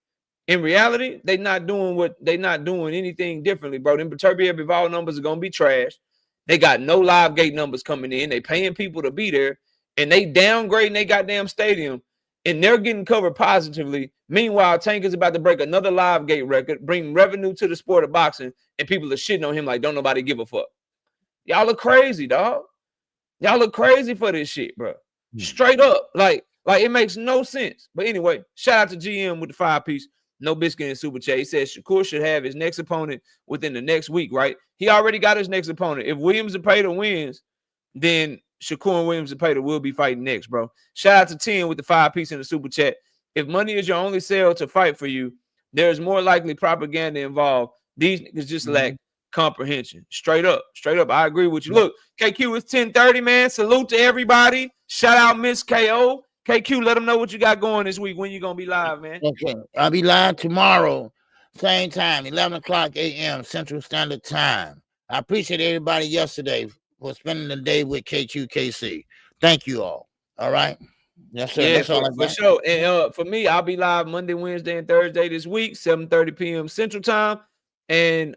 they're not doing anything differently, bro. Them Beterbiev Bivol numbers are gonna be trash. They got no live gate numbers coming in. They paying people to be there, and they downgrading their goddamn stadium, and they're getting covered positively. Meanwhile, Tank is about to break another live gate record, bring revenue to the sport of boxing, and people are shitting on him like don't nobody give a fuck. Y'all look crazy, dog. Y'all look crazy for this shit, bro. Straight up, like it makes no sense. But anyway, shout out to GM with the 5-piece. No biscuit and super chat. He says Shakur should have his next opponent within the next week, right? He already got his next opponent. If Williams Zepeda wins, then Shakur and Williams Zepeda will be fighting next, bro. Shout out to 10 with the 5-piece in the super chat. If money is your only sale to fight for you, there's more likely propaganda involved. These niggas just lack comprehension. Straight up. I agree with you. Look, KQ, it's 10:30, man. Salute to everybody. Shout out Miss KO. KQ, let them know what you got going this week. When you gonna be live, man? Okay, I'll be live tomorrow, same time, 11 o'clock a.m. Central Standard Time. I appreciate everybody yesterday for spending the day with KQKC. Thank you all. All right. Yes, sir. Yeah, that's all I got. For sure. And for me, I'll be live Monday, Wednesday, and Thursday this week, 7:30 p.m. Central Time. And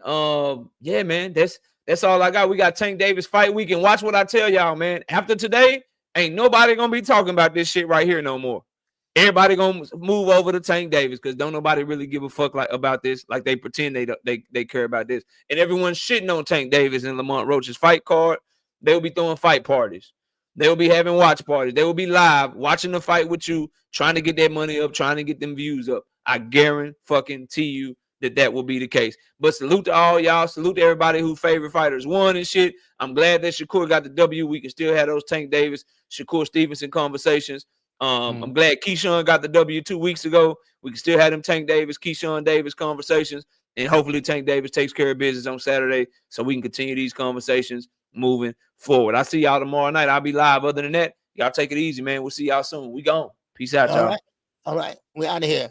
yeah, man, that's all I got. We got Tank Davis fight week, and watch what I tell y'all, man. After today, ain't nobody gonna be talking about this shit right here no more. Everybody gonna move over to Tank Davis because don't nobody really give a fuck about this. Like they pretend they care about this. And everyone's shitting on Tank Davis and Lamont Roach's fight card. They'll be throwing fight parties. They'll be having watch parties. They will be live watching the fight with you, trying to get that money up, trying to get them views up. I guarantee you that will be the case. But salute to all y'all. Salute to everybody whose favorite fighters won and shit. I'm glad that Shakur got the W. We can still have those Tank Davis, Shakur Stevenson conversations. I'm glad Keyshawn got the W 2 weeks ago. We can still have them Tank Davis, Keyshawn Davis conversations. And hopefully Tank Davis takes care of business on Saturday so we can continue these conversations moving forward. I'll see y'all tomorrow night. I'll be live. Other than that, y'all take it easy, man. We'll see y'all soon. We gone. Peace out, y'all. All right. We out of here.